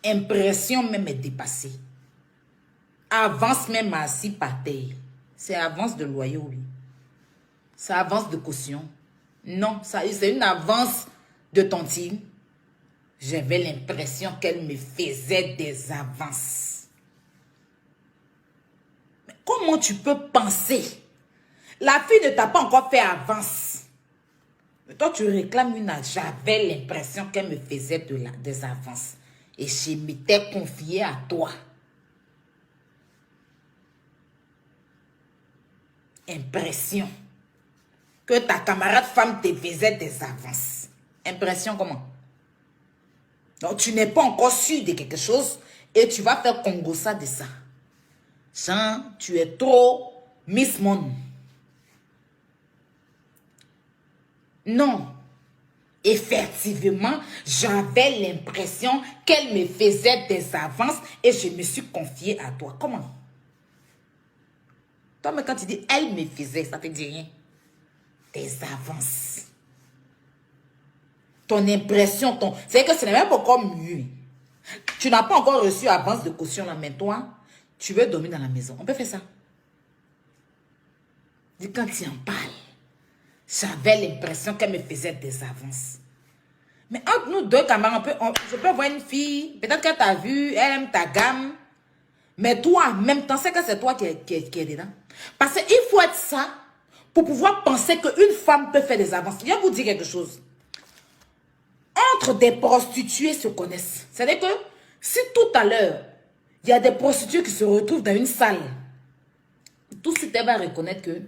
Impression même est dépassée. Avance même assis par terre. C'est avance de loyer, oui. C'est avance de caution. Non, c'est une avance de tontine. J'avais l'impression qu'elle me faisait des avances. Mais comment tu peux penser? La fille ne t'a pas encore fait avance. Mais toi, tu réclames une avance. J'avais l'impression qu'elle me faisait des avances. Et je m'étais confiée à toi. Impression. Que ta camarade femme te faisait des avances. Impression comment? Donc, tu n'es pas encore sûr de quelque chose et tu vas faire congossa de ça. Jean, tu es trop Miss Monde. Non. Effectivement, j'avais l'impression qu'elle me faisait des avances et je me suis confiée à toi. Comment? Toi, mais quand tu dis elle me faisait, ça te dit rien. Des avances. Ton impression, c'est que ce n'est même pas encore mieux. Tu n'as pas encore reçu avance de caution là, mais toi, tu veux dormir dans la maison. On peut faire ça. Dis quand tu en parles, j'avais l'impression qu'elle me faisait des avances. Mais entre nous deux camarades, je peux voir une fille, peut-être qu'elle t'a vu, elle aime ta gamme, mais toi, en même temps, c'est que c'est toi qui est dedans. Parce qu'il faut être ça pour pouvoir penser qu'une femme peut faire des avances. Je vais vous dire quelque chose. Entre des prostituées se connaissent. C'est-à-dire que si tout à l'heure, il y a des prostituées qui se retrouvent dans une salle, tout de suite, elle va reconnaître que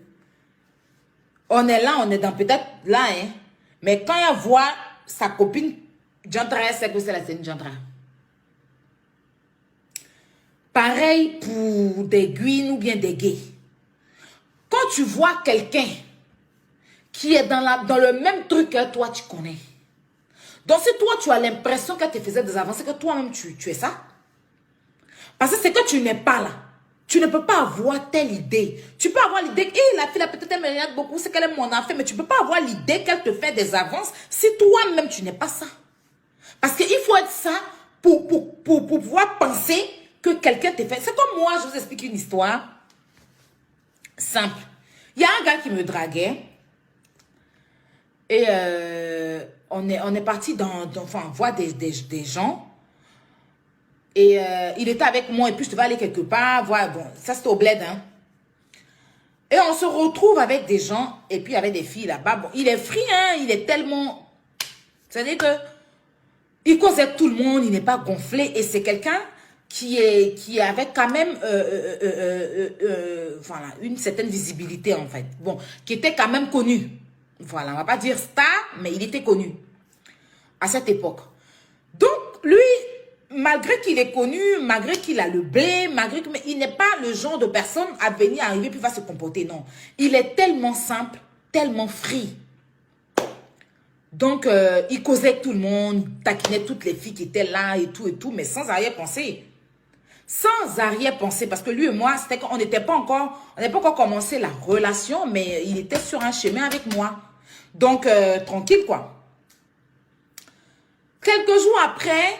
on est là, on est dans peut-être là, hein. Mais quand elle voit sa copine Jantra, elle sait que c'est la scène Jantra. Pareil pour des guines ou bien des gays. Quand tu vois quelqu'un qui est dans le même truc que toi, tu connais. Donc, si toi, tu as l'impression qu'elle te faisait des avancées, que toi-même, tu es ça. Parce que c'est que tu n'es pas là. Tu ne peux pas avoir telle idée. Tu peux avoir l'idée que la fille, peut-être, elle me regarde beaucoup, c'est qu'elle est mon enfant, mais tu ne peux pas avoir l'idée qu'elle te fait des avances si toi-même, tu n'es pas ça. Parce qu'il faut être ça pour pouvoir penser que quelqu'un te fait. C'est comme moi, je vous explique une histoire simple. Il y a un gars qui me draguait et on est parti voir des gens. Et il était avec moi et puis je devais aller quelque part. Voir, bon, ça c'était au bled. Hein. Et on se retrouve avec des gens et puis avec des filles là-bas. Bon, il est free, hein, il est tellement... C'est-à-dire que il cause avec tout le monde, il n'est pas gonflé et c'est quelqu'un qui avait quand même voilà, une certaine visibilité en fait. Bon, qui était quand même connu. Voilà, on va pas dire star, mais il était connu à cette époque. Donc, lui, malgré qu'il est connu, malgré qu'il a le blé, mais il n'est pas le genre de personne à venir arriver puis va se comporter, non. Il est tellement simple, tellement free. Donc, il causait avec tout le monde, taquinait toutes les filles qui étaient là et tout, mais sans arrière-pensée. Sans arrière-pensée, parce que lui et moi, c'était qu'on n'était pas encore, on n'avait pas encore commencé la relation, mais il était sur un chemin avec moi. Donc, tranquille, quoi. Quelques jours après,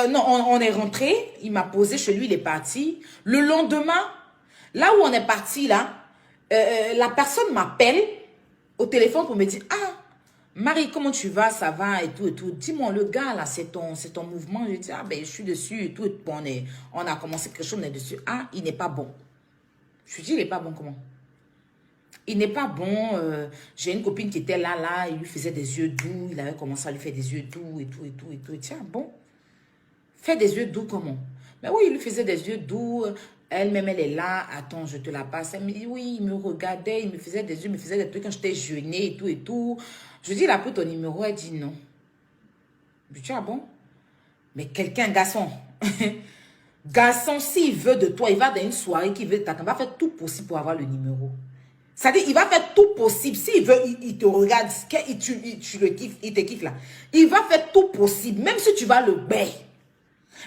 non, on est rentré, il m'a posé chez lui, il est parti. Le lendemain, là où on est parti, là, la personne m'appelle au téléphone pour me dire, ah, Marie, comment tu vas? Ça va et tout. Dis-moi, le gars, là, c'est ton mouvement. Je dis, ah, ben, je suis dessus et tout. Bon, on a commencé quelque chose, on est dessus. Ah, il n'est pas bon. Je lui dis, il n'est pas bon, comment? Il n'est pas bon. J'ai une copine qui était là, il lui faisait des yeux doux. Il avait commencé à lui faire des yeux doux et tout. Et tiens, bon. Faire des yeux doux, comment? Mais oui, il lui faisait des yeux doux. Elle-même, elle est là. Attends, je te la passe. Elle me dit, oui, il me regardait, il me faisait des yeux, il me faisait des trucs quand j'étais jeûnée et tout. Je dis, il a pris ton numéro. Elle dit non. Je dis, ah bon? Mais quelqu'un, garçon. Garçon, s'il veut de toi, il va dans une soirée qu'il veut t'attendre. Il va faire tout possible pour avoir le numéro. C'est-à-dire, il va faire tout possible. S'il veut, il te regarde, tu le kiffes, il te kiffe là. Il va faire tout possible, même si tu vas le bailler.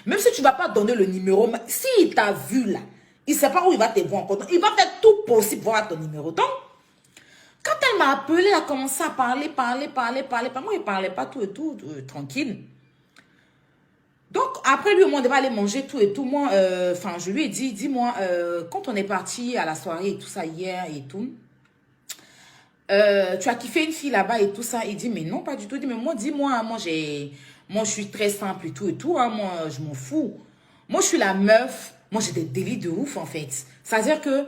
Même si tu ne vas pas donner le numéro, s'il t'a vu là, il ne sait pas où il va te voir encore. Il va faire tout possible pour avoir ton numéro. Donc, quand elle m'a appelé, elle a commencé à parler. Moi, il ne parlait pas tout et tout, tranquille. Donc, après, lui, on devait aller manger tout et tout. Moi, je lui ai dit, dis-moi, quand on est parti à la soirée et tout ça hier et tout, tu as kiffé une fille là-bas et tout ça. Il dit, mais non, pas du tout. Il dit, mais moi, dis-moi, moi, je suis très simple et tout. Hein, moi, je m'en fous. Moi, je suis la meuf. Moi, j'ai des délits de ouf, en fait. C'est-à-dire que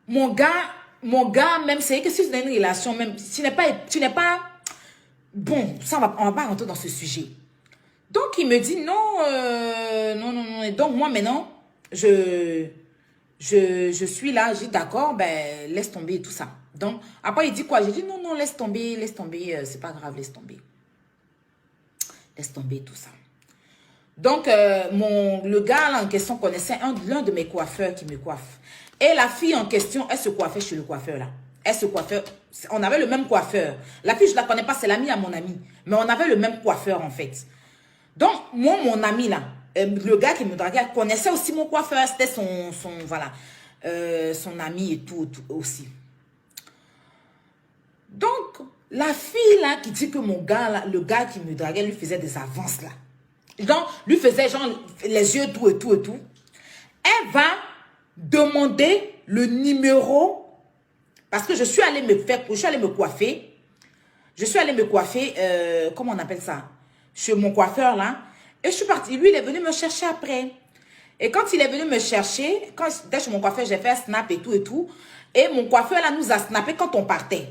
mon gars, même, c'est que si tu as une relation, même, tu n'es pas... Bon, ça, on va pas rentrer dans ce sujet. Donc, il me dit, non. Et donc, moi, maintenant, je suis là. Je dis, d'accord, ben, laisse tomber et tout ça. Donc, après, il dit quoi? J'ai dit, non, laisse tomber, c'est pas grave, laisse tomber. Laisse tomber tout ça. Donc, le gars là en question connaissait l'un de mes coiffeurs qui me coiffe. Et la fille en question, elle se coiffait chez le coiffeur là. Elle se coiffait, on avait le même coiffeur. La fille, je ne la connais pas, c'est l'amie à mon ami. Mais on avait le même coiffeur en fait. Donc, moi, mon ami là, le gars qui me draguait, connaissait aussi mon coiffeur. C'était son ami et tout aussi. Donc, la fille là qui dit que mon gars là, le gars qui me draguait lui faisait des avances là. Donc, lui faisait genre les yeux tout et tout. Elle va demander le numéro parce que je suis allée me coiffer. Comment on appelle ça? Chez mon coiffeur là. Et je suis partie. Lui, il est venu me chercher après. Et quand il est venu me chercher, quand j'étais chez mon coiffeur, j'ai fait un snap et tout. Et mon coiffeur là nous a snappé quand on partait.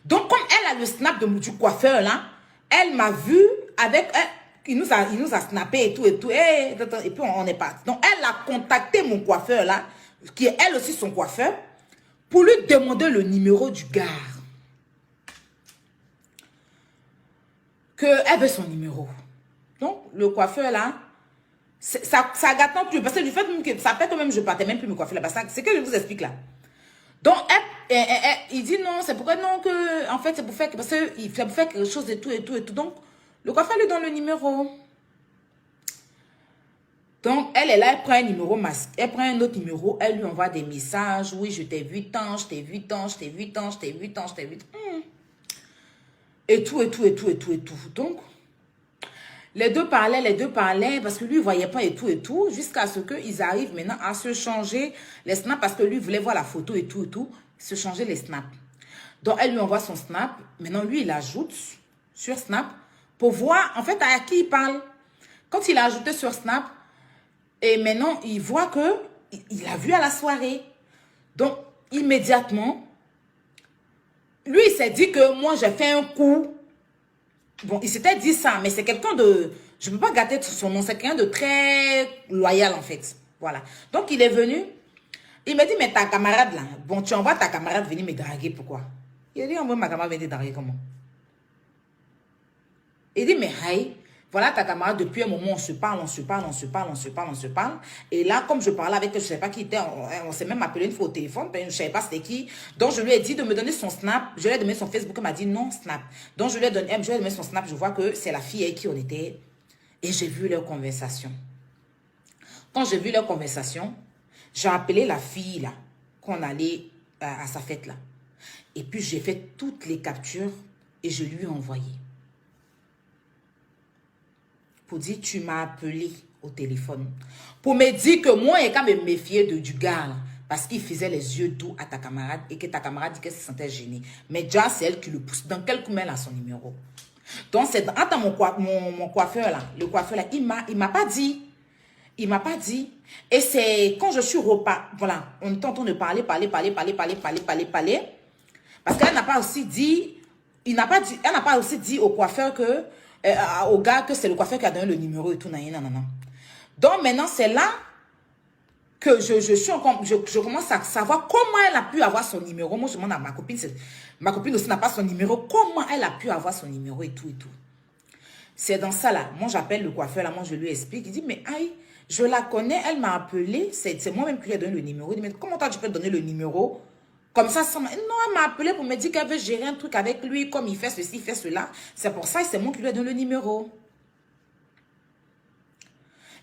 Donc, comme elle a le snap du coiffeur là, elle m'a vu avec... Il nous a snappé et tout. Et puis, on est parti. Donc, elle a contacté mon coiffeur là, qui est elle aussi son coiffeur, pour lui demander le numéro du gars. Elle veut son numéro. Donc, le coiffeur là, ça gâte plus. Parce que du fait que ça fait quand même, je partais même plus me coiffer là. C'est que je vous explique là. Donc, il dit non, c'est pourquoi non que... En fait, c'est pour faire quelque chose et tout. Donc, le coiffeur lui donne le numéro. Donc, elle est là, elle prend un numéro masqué. Elle prend un autre numéro, elle lui envoie des messages. Oui, je t'ai vu tant, je t'ai vu tant. Et tout. Donc, les deux parlaient parce que lui, il ne voyait pas et tout. Jusqu'à ce qu'ils arrivent maintenant à se changer les snaps parce que lui voulait voir la photo et tout. Se changer les snaps. Donc, elle lui envoie son snap. Maintenant, lui, il ajoute sur Snap pour voir, en fait, à qui il parle. Quand il a ajouté sur Snap, et maintenant, il voit que il a vu à la soirée. Donc, immédiatement, lui, il s'est dit que moi, j'ai fait un coup Bon, il s'était dit ça, mais c'est quelqu'un de... Je ne peux pas gâter son nom, c'est quelqu'un de très loyal, en fait. Voilà. Donc, il est venu. Il m'a dit, mais ta camarade, là, bon, tu envoies ta camarade venir me draguer, pourquoi? Il a dit, envoie ma camarade venir draguer, comment? Il dit, mais hey, voilà ta camarade, depuis un moment, on se parle. Et là, comme je parlais avec elle, je ne sais pas qui était, on s'est même appelé une fois au téléphone, je ne savais pas c'était qui. Donc, je lui ai dit de me donner son Snap. Je lui ai donné son Facebook, elle m'a dit non, Snap. Donc, je lui ai donné son Snap, je vois que c'est la fille avec qui on était. Et j'ai vu leur conversation. Quand j'ai vu leur conversation, j'ai appelé la fille, là, qu'on allait à sa fête, là. Et puis, j'ai fait toutes les captures et je lui ai envoyé. Pour dire, tu m'as appelé au téléphone. Pour me dire que moi, il y a qu'à me méfier du gars, là, parce qu'il faisait les yeux doux à ta camarade et que ta camarade dit qu'elle se sentait gênée. Mais déjà, c'est elle qui le pousse. Dans quel coup, elle a son numéro. Donc, c'est... Attends, mon coiffeur, là, le coiffeur, là, il m'a pas dit. Il m'a pas dit. Et c'est quand je suis repas, voilà, on est en train de parler. Parce qu'elle n'a pas aussi dit, elle n'a pas aussi dit au coiffeur que, au gars que c'est le coiffeur qui a donné le numéro et tout, non. Donc maintenant, c'est là que je commence à savoir comment elle a pu avoir son numéro. Moi, je demande à ma copine aussi n'a pas son numéro. Comment elle a pu avoir son numéro et tout. C'est dans ça là. Moi, j'appelle le coiffeur là, moi, je lui explique. Il dit, mais aïe, je la connais, elle m'a appelé. C'est moi-même qui lui ai donné le numéro. Il dit, mais comment toi, tu peux donner le numéro? Comme ça, non, elle m'a appelé pour me dire qu'elle veut gérer un truc avec lui, comme il fait ceci, il fait cela. C'est pour ça, c'est moi qui lui ai donné le numéro.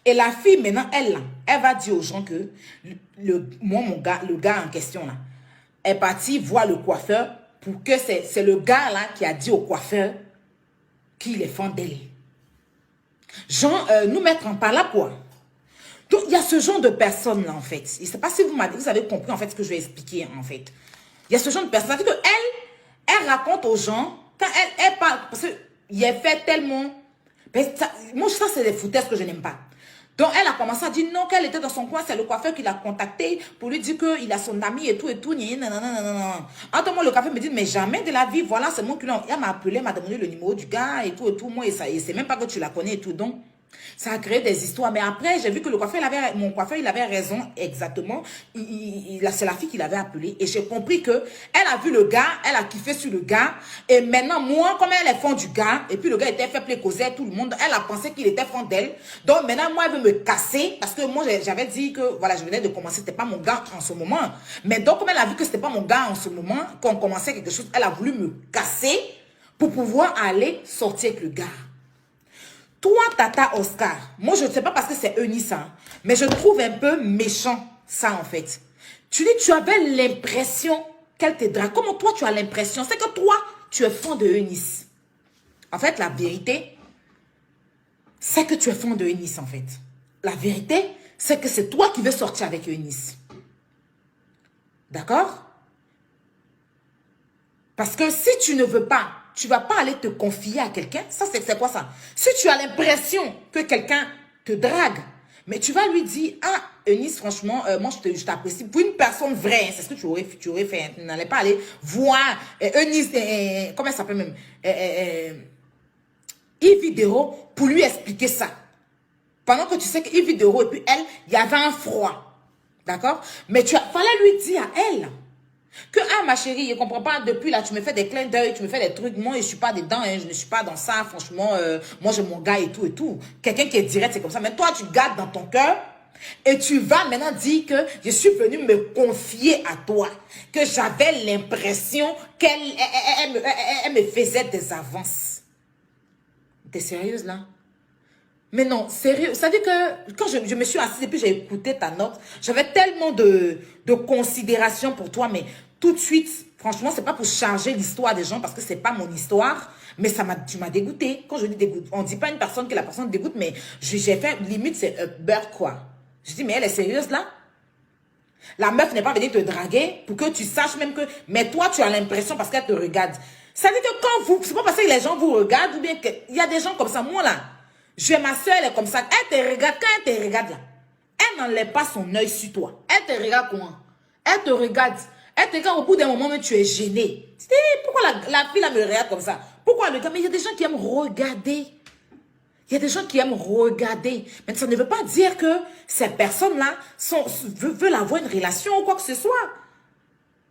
Et la fille, maintenant, elle va dire aux gens que le gars en question, là, est parti voir le coiffeur pour que c'est le gars, là, qui a dit au coiffeur qu'il est fan d'elle. Genre, nous mettre en par là, quoi. Donc, il y a ce genre de personnes-là, en fait. Je ne sais pas si vous avez compris, en fait, ce que je vais expliquer, en fait. Il y a ce genre de personnes. C'est-à-dire qu'elle raconte aux gens, quand elle parle, parce qu'il est fait tellement... Moi, ça, c'est des foutaises que je n'aime pas. Donc, elle a commencé à dire non, qu'elle était dans son coin, c'est le coiffeur qui l'a contacté pour lui dire qu'il a son ami et tout. Attends, le coiffeur me dit, mais jamais de la vie, voilà, c'est moi qui l'ai... Elle m'a appelé, m'a demandé le numéro du gars et tout. Moi, et c'est même pas que tu la connais et tout. Donc, ça a créé des histoires. Mais après, j'ai vu que mon coiffeur, il avait raison exactement. C'est la fille qui l'avait appelé. Et j'ai compris que elle a vu le gars, elle a kiffé sur le gars. Et maintenant, moi, comme elle est fan du gars, et puis le gars était fait play causer tout le monde, elle a pensé qu'il était fan d'elle. Donc maintenant, moi, elle veut me casser. Parce que moi, j'avais dit que, voilà, je venais de commencer, c'était pas mon gars en ce moment. Mais donc, comme elle a vu que c'était pas mon gars en ce moment, qu'on commençait quelque chose, elle a voulu me casser pour pouvoir aller sortir avec le gars. Toi, Tata Oscar, moi, je ne sais pas parce que c'est Eunice, hein, mais je trouve un peu méchant, ça, en fait. Tu dis, tu avais l'impression qu'elle te drague. Comment toi, tu as l'impression? C'est que toi, tu es fan de Eunice. En fait, la vérité, c'est que tu es fan de Eunice, en fait. La vérité, c'est que c'est toi qui veux sortir avec Eunice. D'accord? Parce que si tu ne veux pas, tu ne vas pas aller te confier à quelqu'un. Ça, c'est quoi ça? Si tu as l'impression que quelqu'un te drague, mais tu vas lui dire, ah, Eunice, franchement, moi, je t'apprécie. Pour une personne vraie, c'est ce que tu aurais fait. Tu n'allais pas aller voir Eunice, comment elle s'appelle même? Yves Vidéo, pour lui expliquer ça. Pendant que tu sais que Yves Vidéo et puis elle, il y avait un froid. D'accord? Mais fallait lui dire à elle que, ah, ma chérie, je ne comprends pas, depuis là, tu me fais des clins d'œil, tu me fais des trucs, moi, je ne suis pas dedans, hein, je ne suis pas dans ça, franchement, moi, j'ai mon gars et tout. Quelqu'un qui est direct, c'est comme ça. Mais toi, tu gardes dans ton cœur et tu vas maintenant dire que je suis venue me confier à toi, que j'avais l'impression qu'elle me faisait des avances. T'es sérieuse, là? Mais non, sérieux. Ça veut dire que quand je me suis assise et puis j'ai écouté ta note, j'avais tellement de considération pour toi, mais tout de suite, franchement, c'est pas pour charger l'histoire des gens parce que c'est pas mon histoire, mais tu m'as dégoûté. Quand je dis dégoûte, on dit pas une personne que la personne dégoûte, mais j'ai fait limite, c'est beurre quoi. Je dis, mais elle est sérieuse là? La meuf n'est pas venue te draguer pour que tu saches même que, mais toi, tu as l'impression parce qu'elle te regarde. Ça veut dire que quand c'est pas parce que les gens vous regardent ou bien qu'il y a des gens comme ça, moi là, ma soeur, elle est comme ça. Elle te regarde, quand elle te regarde là, elle n'enlève pas son œil sur toi. Elle te regarde comment? Elle te regarde. Elle te regarde au bout d'un moment, mais tu es gêné. Tu dis, pourquoi la fille là me regarde comme ça? Pourquoi le gars? Mais il y a des gens qui aiment regarder. Il y a des gens qui aiment regarder. Mais ça ne veut pas dire que ces personnes-là veulent avoir une relation ou quoi que ce soit.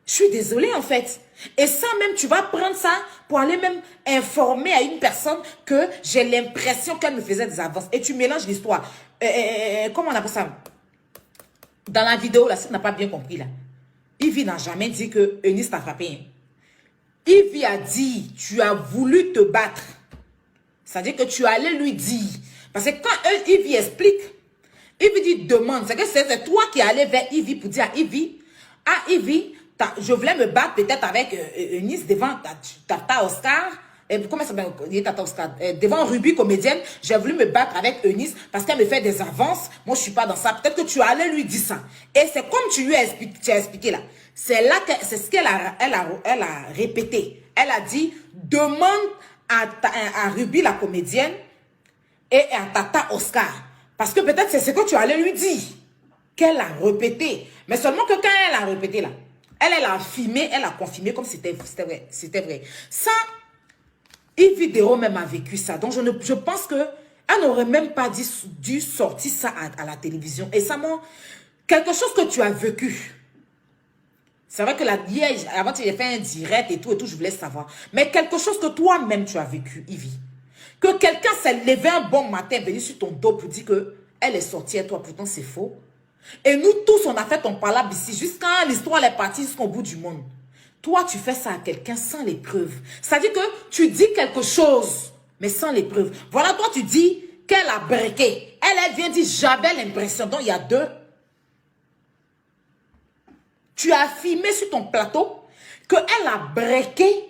Je suis désolée en fait. Et ça même, tu vas prendre ça pour aller même informer à une personne que j'ai l'impression qu'elle me faisait des avances. Et tu mélanges l'histoire. Comment on appelle ça? Dans la vidéo, là, si tu n'as pas bien compris, là, Ivy n'a jamais dit que Eunice t'a frappé. Hein. Ivy a dit, tu as voulu te battre. C'est-à-dire que tu allais lui dire. Parce que quand Ivy explique, Ivy dit demande. C'est que c'est toi qui allais vers Ivy pour dire à Ivy, je voulais me battre peut-être avec Eunice devant Tata Oscar. Comment ça s'appelle Tata Oscar? Devant Ruby comédienne, j'ai voulu me battre avec Eunice parce qu'elle me fait des avances. Moi, je ne suis pas dans ça. Peut-être que tu allais lui dire ça. Et c'est comme tu lui as expliqué là. C'est là que c'est ce qu'elle a répété. Elle a dit demande à Ruby la comédienne et à Tata Oscar. Parce que peut-être c'est ce que tu allais lui dire. Qu'elle a répété. Mais seulement que quand elle a répété là, elle a filmé, elle a confirmé comme c'était vrai. C'était vrai. Ça, Yves Dero même a vécu ça. Donc je pense que elle n'aurait même pas dû sortir ça à la télévision. Et ça, quelque chose que tu as vécu. C'est vrai que avant tu as fait un direct et tout, je voulais savoir. Mais quelque chose que toi-même tu as vécu, Ivy. Que quelqu'un s'est levé un bon matin, venu sur ton dos pour dire qu'elle est sortie à toi, pourtant c'est faux. Et nous tous, on a fait ton palabre ici, jusqu'à l'histoire est partie jusqu'au bout du monde. Toi, tu fais ça à quelqu'un sans les preuves. C'est-à-dire que tu dis quelque chose, mais sans les preuves. Voilà, toi, tu dis qu'elle a breaké. Elle vient dire, j'avais l'impression. Donc, il y a deux. Tu as affirmé sur ton plateau qu'elle a breaké,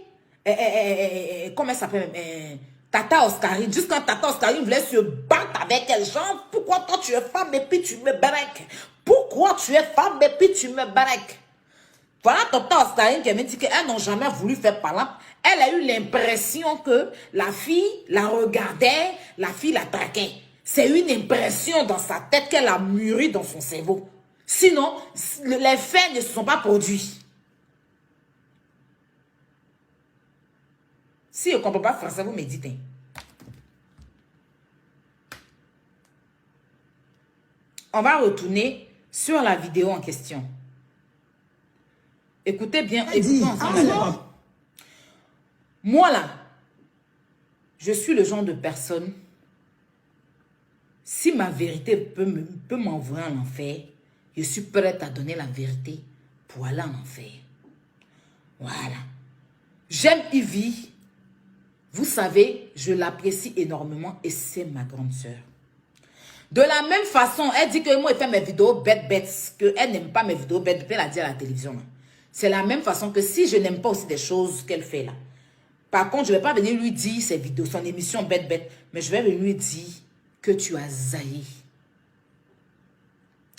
comment elle s'appelle, Tata Oscarine. Juste quand Tata Oscarine voulait se battre avec elle, genre, pourquoi toi tu es femme et puis tu me breaks? Pourquoi tu es femme et puis tu me breaks? Voilà Tata Oscarine qui m'a dit qu'elle n'a jamais voulu faire parler. Elle a eu l'impression que la fille la regardait, la fille la traquait. C'est une impression dans sa tête qu'elle a mûri dans son cerveau. Sinon, les faits ne se sont pas produits. Si je ne comprends pas français, vous méditez. On va retourner sur la vidéo en question. Écoutez bien. Écoutez ensemble. Moi là, je suis le genre de personne, si ma vérité peut m'envoyer en enfer, je suis prête à donner la vérité pour aller en enfer. Voilà. J'aime Ivy. Vous savez, je l'apprécie énormément et c'est ma grande sœur. De la même façon, elle dit que moi, elle fait mes vidéos bêtes, qu'elle n'aime pas mes vidéos bêtes, elle a dit à la télévision. C'est la même façon que si je n'aime pas aussi des choses qu'elle fait là. Par contre, je ne vais pas venir lui dire ses vidéos, son émission bête, mais je vais venir lui dire que tu as zaï.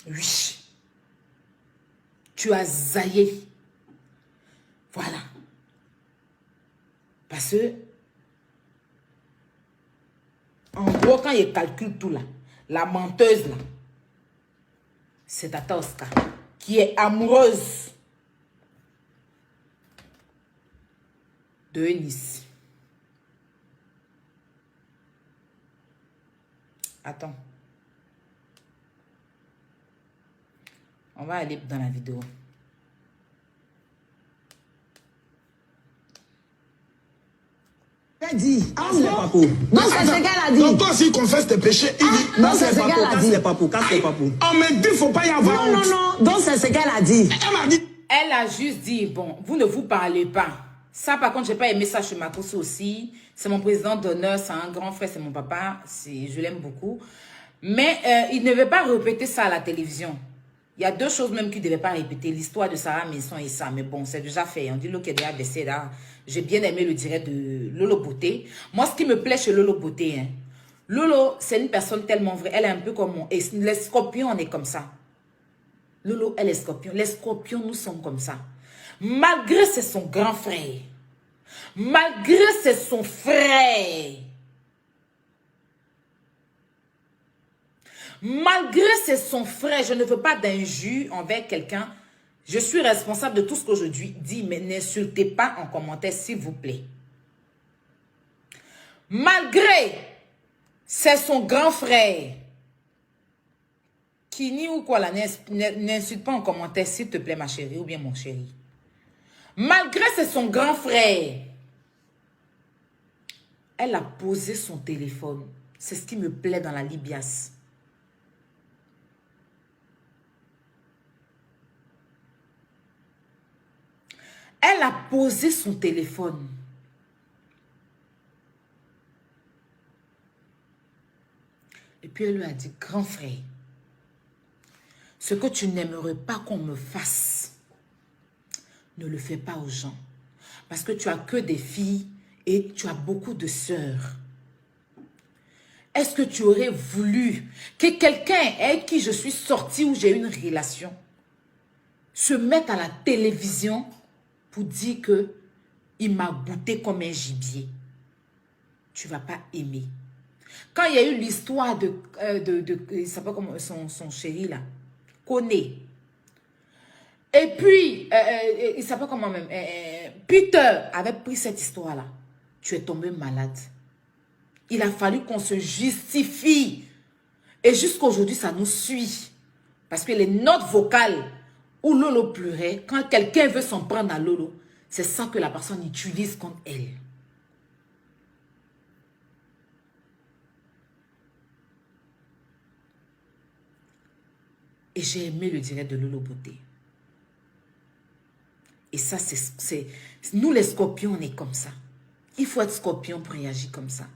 Oui. Tu as zaïé. Voilà. Parce que, en gros, quand il calcule tout là, la menteuse là, c'est Tata Oscar, qui est amoureuse de Eunice. Attends. On va aller dans la vidéo. Elle dit. Ah bon? Non, c'est ce qu'elle a dit. Donc toi aussi confesse tes péchés. Il dit, Non, c'est ce qu'elle a dit. Casse les papous. on me dit, il ne faut pas y avoir Non, honte. non, non. Donc c'est ce qu'elle a dit. Elle m'a dit. Elle a juste dit, bon, vous ne vous parlez pas. Ça, par contre, je n'ai pas aimé ça chez Makoso aussi. C'est mon président d'honneur, c'est un grand frère, c'est mon papa. Je l'aime beaucoup. Mais il ne veut pas répéter ça à la télévision. Il y a deux choses même qu'il ne devait pas répéter. L'histoire de Sarah Maison et ça. Mais bon, c'est déjà fait. On dit Lolo qui est déjà baissé là. J'ai bien aimé le direct de Lolo Beauté. Moi, ce qui me plaît chez Lolo Beauté, hein, Lolo, c'est une personne tellement vraie. Elle est un peu comme moi. Et les scorpions, on est comme ça. Lolo, elle est scorpion. Les scorpions, nous sommes comme ça. Malgré c'est son grand frère. Malgré c'est son frère. Malgré c'est son frère, je ne veux pas d'injure envers quelqu'un. Je suis responsable de tout ce que je dis, mais n'insultez pas en commentaire, s'il vous plaît. Malgré, c'est son grand frère. Kini ou quoi là, n'insulte pas en commentaire, s'il te plaît, ma chérie, ou bien mon chéri. Malgré, c'est son grand frère. Elle a posé son téléphone. C'est ce qui me plaît dans la libias. Elle a posé son téléphone. Et puis elle lui a dit, grand frère, ce que tu n'aimerais pas qu'on me fasse, ne le fais pas aux gens. Parce que tu as que des filles et tu as beaucoup de sœurs. Est-ce que tu aurais voulu que quelqu'un avec qui je suis sortie ou j'ai une relation se mette à la télévision pour dire que il m'a goûté comme un gibier? Tu ne vas pas aimer. Quand il y a eu l'histoire il s'appelle comment son chéri là, Koné. Et puis, il s'appelle comment même, Peter avait pris cette histoire-là. Tu es tombé malade. Il a fallu qu'on se justifie. Et jusqu'à aujourd'hui, ça nous suit. Parce que les notes vocales où Lolo pleurait, quand quelqu'un veut s'en prendre à Lolo, c'est ça que la personne utilise contre elle. Et j'ai aimé le direct de Lolo Beauté. Et ça, c'est... Nous, les scorpions, on est comme ça. Il faut être scorpion pour réagir comme ça.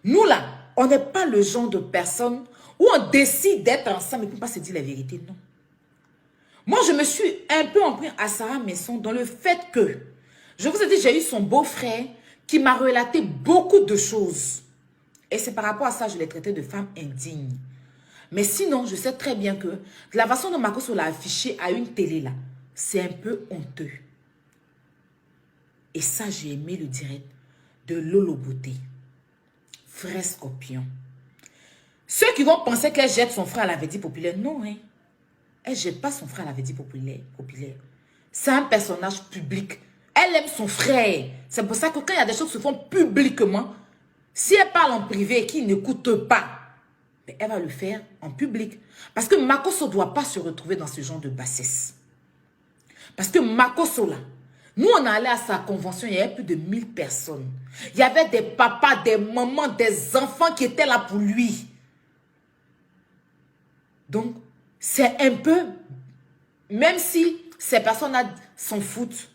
Nous, là, on n'est pas le genre de personne où on décide d'être ensemble et ne peut pas se dire la vérité. Non. Moi, je me suis un peu empris à Sarah Messon dans le fait que, je vous ai dit, j'ai eu son beau-frère qui m'a relaté beaucoup de choses. Et c'est par rapport à ça que je l'ai traité de femme indigne. Mais sinon, je sais très bien que la façon dont Makosso l'a affiché à une télé, là, c'est un peu honteux. Et ça, j'ai aimé le direct de Lolo Beauté. Frère Scorpion. Ceux qui vont penser qu'elle jette son frère à la Védie populaire, non, hein. Elle ne jette pas son frère à la Védie populaire. C'est un personnage public. Elle aime son frère. C'est pour ça que quand il y a des choses qui se font publiquement, si elle parle en privé et qu'il n'écoute pas, elle va le faire en public. Parce que Makosso ne doit pas se retrouver dans ce genre de bassesse. Parce que Makosso, là, nous, on est allé à sa convention, il y avait plus de 1000 personnes. Il y avait des papas, des mamans, des enfants qui étaient là pour lui. Donc, c'est un peu, même si ces personnes-là s'en foutent,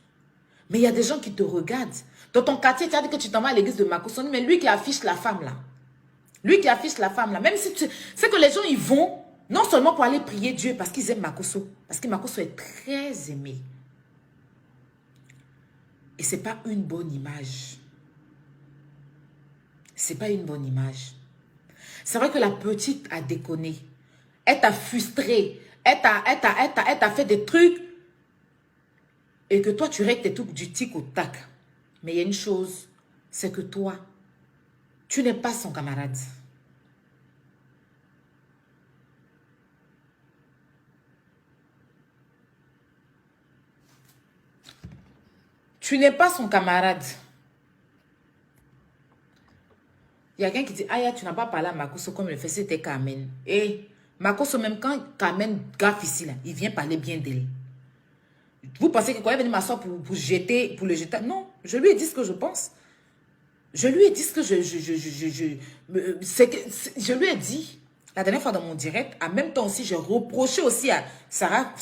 mais il y a des gens qui te regardent. Dans ton quartier, tu as dit que tu t'en vas à l'église de Makosso, mais lui qui affiche la femme là. Lui qui affiche la femme là. Même si tu sais que les gens, ils vont, non seulement pour aller prier Dieu, parce qu'ils aiment Makosso. Parce que Makosso est très aimé. Et ce n'est pas une bonne image. Ce n'est pas une bonne image. C'est vrai que la petite a déconné. Elle t'a frustré. Elle t'a fait des trucs. Et que toi, tu règles tes trucs du tic au tac. Mais il y a une chose, c'est que toi, tu n'es pas son camarade. Tu n'es pas son camarade. Il y a quelqu'un qui dit, Aya, tu n'as pas parlé à Makosso comme le fait, c'était Carmen. Et Makosso, même quand Carmen gaffe ici, là, il vient parler bien d'elle. Vous pensez que quand elle est venue m'asseoir pour le jeter? Non, je lui ai dit ce que je pense. Je lui ai dit ce que je lui ai dit. La dernière fois dans mon direct, en même temps aussi, j'ai reproché aussi à Sarah,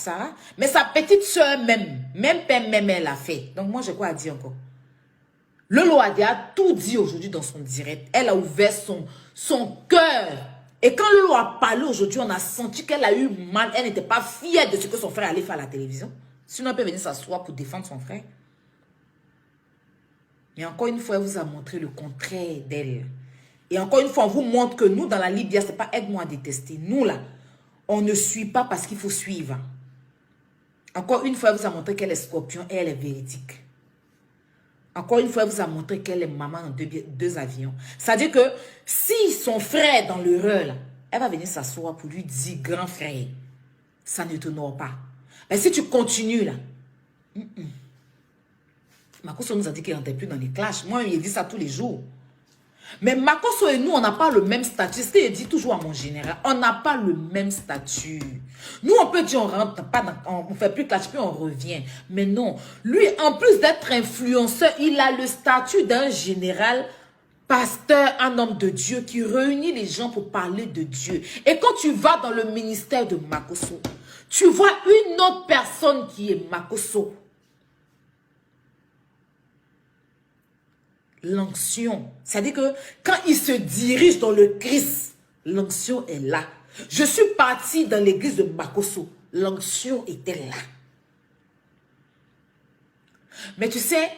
mais sa petite soeur même elle a fait. Donc moi, j'ai quoi à dire encore? Lolo a tout dit aujourd'hui dans son direct. Elle a ouvert son cœur. Et quand Lolo a parlé aujourd'hui, on a senti qu'elle a eu mal. Elle n'était pas fière de ce que son frère allait faire à la télévision. Sinon, elle peut venir s'asseoir pour défendre son frère. Mais encore une fois, elle vous a montré le contraire d'elle. Et encore une fois, on vous montre que nous, dans la Libye, ce n'est pas aide-moi à détester. Nous, là, on ne suit pas parce qu'il faut suivre. Encore une fois, elle vous a montré qu'elle est scorpion et elle est véridique. Encore une fois, elle vous a montré qu'elle est maman dans deux avions. C'est-à-dire que si son frère est dans l'erreur, là, elle va venir s'asseoir pour lui dire, grand frère, ça ne t'honore pas. Mais si tu continues, là, Makosso nous a dit qu'il n'entrait plus dans les clashs. Moi, il dit ça tous les jours. Mais Makoso et nous, on n'a pas le même statut. C'est ce qu'il dit toujours à mon général. On n'a pas le même statut. Nous, on peut dire, on rentre pas dans, on fait plus clash, puis on revient. Mais non. Lui, en plus d'être influenceur, il a le statut d'un général, pasteur, un homme de Dieu qui réunit les gens pour parler de Dieu. Et quand tu vas dans le ministère de Makoso, tu vois une autre personne qui est Makoso. L'onction. C'est-à-dire que quand il se dirige dans le Christ, l'onction est là. Je suis partie dans l'église de Makoso. L'onction était là. Mais tu sais,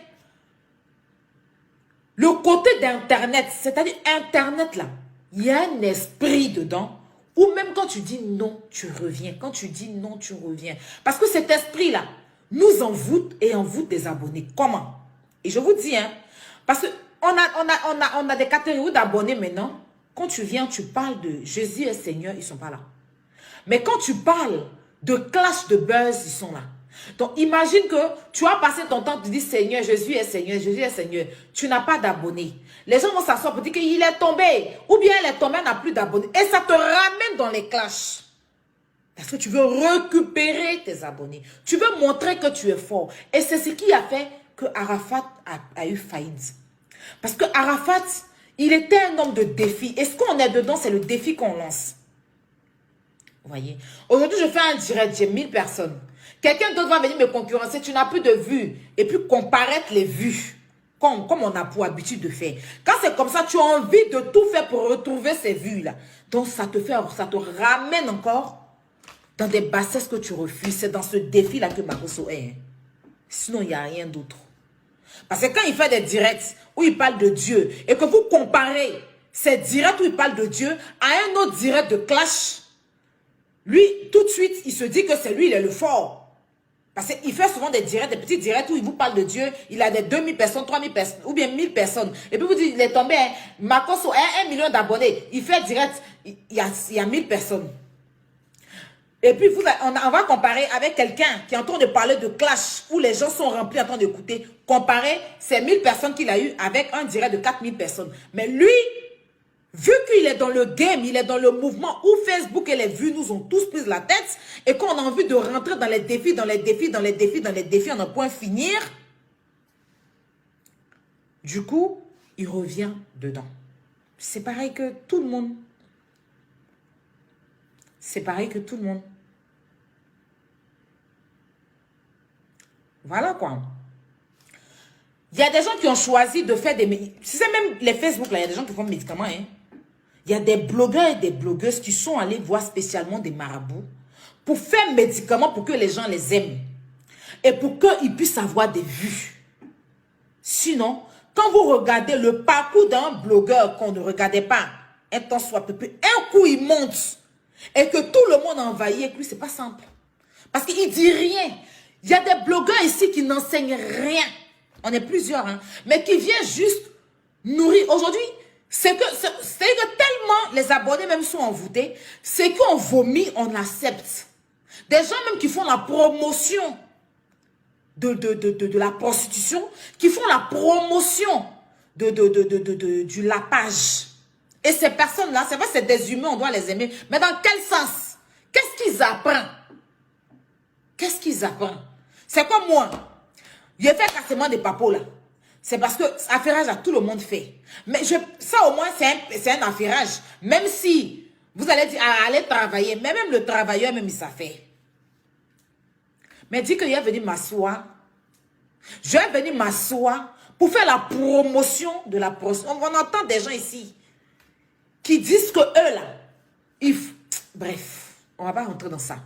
le côté d'Internet, c'est-à-dire Internet là, il y a un esprit dedans où même quand tu dis non, tu reviens. Quand tu dis non, tu reviens. Parce que cet esprit là nous envoûte et envoûte des abonnés. Comment? Et je vous dis, hein, parce qu'on a des catégories d'abonnés maintenant. Quand tu viens, tu parles de Jésus est Seigneur, ils ne sont pas là. Mais quand tu parles de clash de buzz, ils sont là. Donc, imagine que tu as passé ton temps, tu dis Seigneur, Jésus est Seigneur, Jésus est Seigneur. Tu n'as pas d'abonnés. Les gens vont s'asseoir pour dire qu'il est tombé. Ou bien elle est tombée, elle n'a plus d'abonnés. Et ça te ramène dans les clashs. Parce que tu veux récupérer tes abonnés. Tu veux montrer que tu es fort. Et c'est ce qui a fait que Arafat a eu faillite. Parce que Arafat, il était un homme de défi. Et ce qu'on est dedans, c'est le défi qu'on lance. Vous voyez? Aujourd'hui, je fais un direct, j'ai 1000 personnes. Quelqu'un d'autre va venir me concurrencer, tu n'as plus de vues. Et puis comparaître les vues, comme on a pour habitude de faire. Quand c'est comme ça, tu as envie de tout faire pour retrouver ces vues-là. Donc ça te ramène encore dans des bassesses que tu refuses. C'est dans ce défi-là que Makoso est. Sinon, il n'y a rien d'autre. Parce que quand il fait des directs où il parle de Dieu et que vous comparez ces directs où il parle de Dieu à un autre direct de clash, lui, tout de suite, il se dit que c'est lui, il est le fort. Parce qu'il fait souvent des directs, des petits directs où il vous parle de Dieu, il a des 2000 personnes, 3000 personnes, ou bien 1000 personnes. Et puis vous dites, il est tombé, hein, Makoso a 1 million d'abonnés. Il fait direct, il y a 1000 personnes. Et puis, on va comparer avec quelqu'un qui est en train de parler de clash, où les gens sont remplis en train d'écouter. Comparer ces 1000 personnes qu'il a eu avec un direct de 4000 personnes. Mais lui, vu qu'il est dans le game, il est dans le mouvement où Facebook et les vues nous ont tous pris la tête et qu'on a envie de rentrer dans les défis, dans les défis, dans les défis, dans les défis, on ne point finir. Du coup, il revient dedans. C'est pareil que tout le monde. C'est pareil que tout le monde. Voilà quoi. Il y a des gens qui ont choisi de faire des médicaments. C'est même les Facebook là, il y a des gens qui font des médicaments. Hein. Il y a des blogueurs et des blogueuses qui sont allés voir spécialement des marabouts pour faire médicaments pour que les gens les aiment. Et pour qu'ils puissent avoir des vues. Sinon, quand vous regardez le parcours d'un blogueur qu'on ne regardait pas, un temps soit peu, un coup il monte et que tout le monde envahit avec lui, c'est pas simple. Parce qu'il dit rien. Il y a des blogueurs ici qui n'enseignent rien. On est plusieurs, hein, mais qui viennent juste nourrir. Aujourd'hui, c'est que tellement les abonnés même sont envoûtés, c'est qu'on vomit, on accepte. Des gens même qui font la promotion de la prostitution, qui font la promotion du lapage. Et ces personnes-là, c'est vrai, c'est des humains, on doit les aimer. Mais dans quel sens? Qu'est-ce qu'ils apprennent? Qu'est-ce qu'ils apprennent? C'est comme moi. J'ai fait cassement des papos là. C'est parce que affairage à tout le monde fait. Mais ça au moins c'est un affairage. Même si vous allez dire allez travailler, mais même le travailleur même il s'en fait. Mais dit qu'il est venu m'asseoir. Je vais venir m'asseoir pour faire la promotion de la prostitution. On entend des gens ici qui disent que eux là, bref, on va pas rentrer dans ça.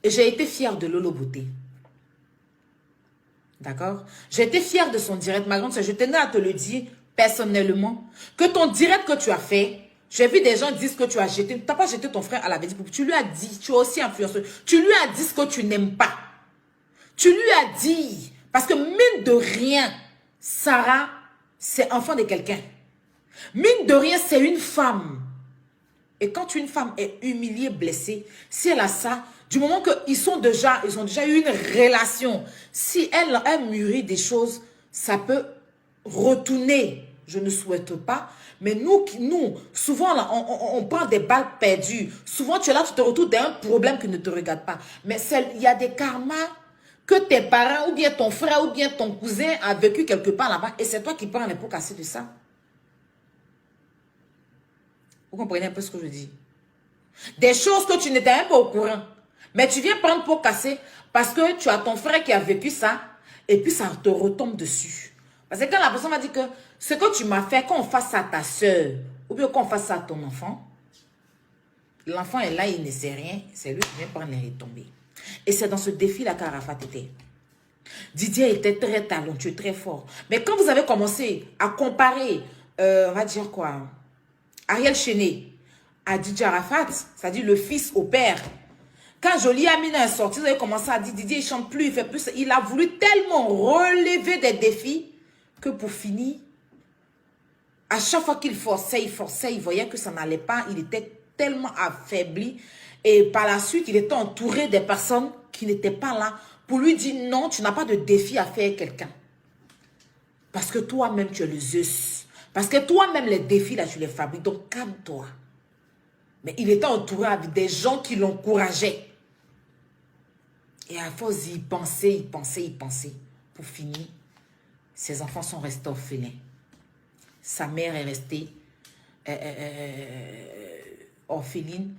Et j'ai été fière de Lolo Beauté. D'accord? J'ai été fière de son direct. Ma grande soeur, je tenais à te le dire personnellement. Que ton direct que tu as fait, j'ai vu des gens dire que tu as jeté. Tu n'as pas jeté ton frère à la vérité. Tu lui as dit, tu es aussi influenceur. Tu lui as dit ce que tu n'aimes pas. Tu lui as dit. Parce que mine de rien, Sarah, c'est enfant de quelqu'un. Mine de rien, c'est une femme. Et quand une femme est humiliée, blessée, si elle a ça, du moment qu'ils ont déjà eu une relation, si elle mûrit des choses, ça peut retourner Je ne souhaite pas. Mais nous souvent, là, on prend des balles perdues. Souvent, tu es là, tu te retrouves dans un problème qui ne te regarde pas. Mais il y a des karmas que tes parents, ou bien ton frère, ou bien ton cousin a vécu quelque part là-bas. Et c'est toi qui prends les pots cassés de ça. Vous comprenez un peu ce que je dis? Des choses que tu n'étais même pas au courant. Mais tu viens prendre pour casser parce que tu as ton frère qui a vécu ça et puis ça te retombe dessus. Parce que quand la personne m'a dit que ce que tu m'as fait, qu'on fasse ça à ta soeur ou bien qu'on fasse ça à ton enfant, l'enfant est là, il ne sait rien, c'est lui qui vient prendre les retombées. Et c'est dans ce défi-là qu'Arafat était. Didier était très talentueux, très fort. Mais quand vous avez commencé à comparer, on va dire quoi, Ariel Chéné a Didier Arafat, c'est-à-dire le fils au père. Quand Jolie Amina est sorti, vous avez commencé à dire Didier, il chante plus, il fait plus. Il a voulu tellement relever des défis que pour finir, à chaque fois qu'il forçait, il voyait que ça n'allait pas. Il était tellement affaibli. Et par la suite, il était entouré des personnes qui n'étaient pas là pour lui dire non, tu n'as pas de défi à faire quelqu'un. Parce que toi-même, tu es le Zeus. Parce que toi-même, les défis, là, tu les fabriques. Donc, calme-toi. Mais il était entouré avec des gens qui l'encourageaient. Et à force, il pensait. Pour finir, ses enfants sont restés orphelins. Sa mère est restée orpheline.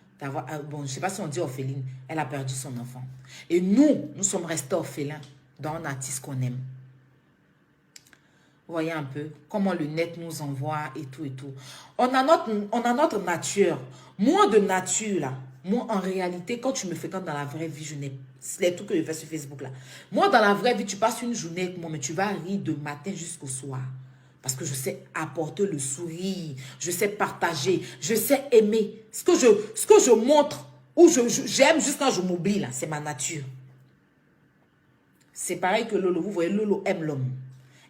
Bon, je ne sais pas si on dit orpheline. Elle a perdu son enfant. Et nous sommes restés orphelins dans un artiste qu'on aime. Vous voyez un peu comment le net nous envoie et tout et tout. On a notre nature. Moi de nature là, moi en réalité quand tu me fréquentes dans la vraie vie, je n'ai les trucs que je fais sur Facebook là. Moi dans la vraie vie, tu passes une journée avec moi mais tu vas rire de matin jusqu'au soir. Parce que je sais apporter le sourire, je sais partager, je sais aimer. Ce que je montre ou j'aime juste quand je m'oublie là, c'est ma nature. C'est pareil que Lolo, vous voyez Lolo aime l'homme.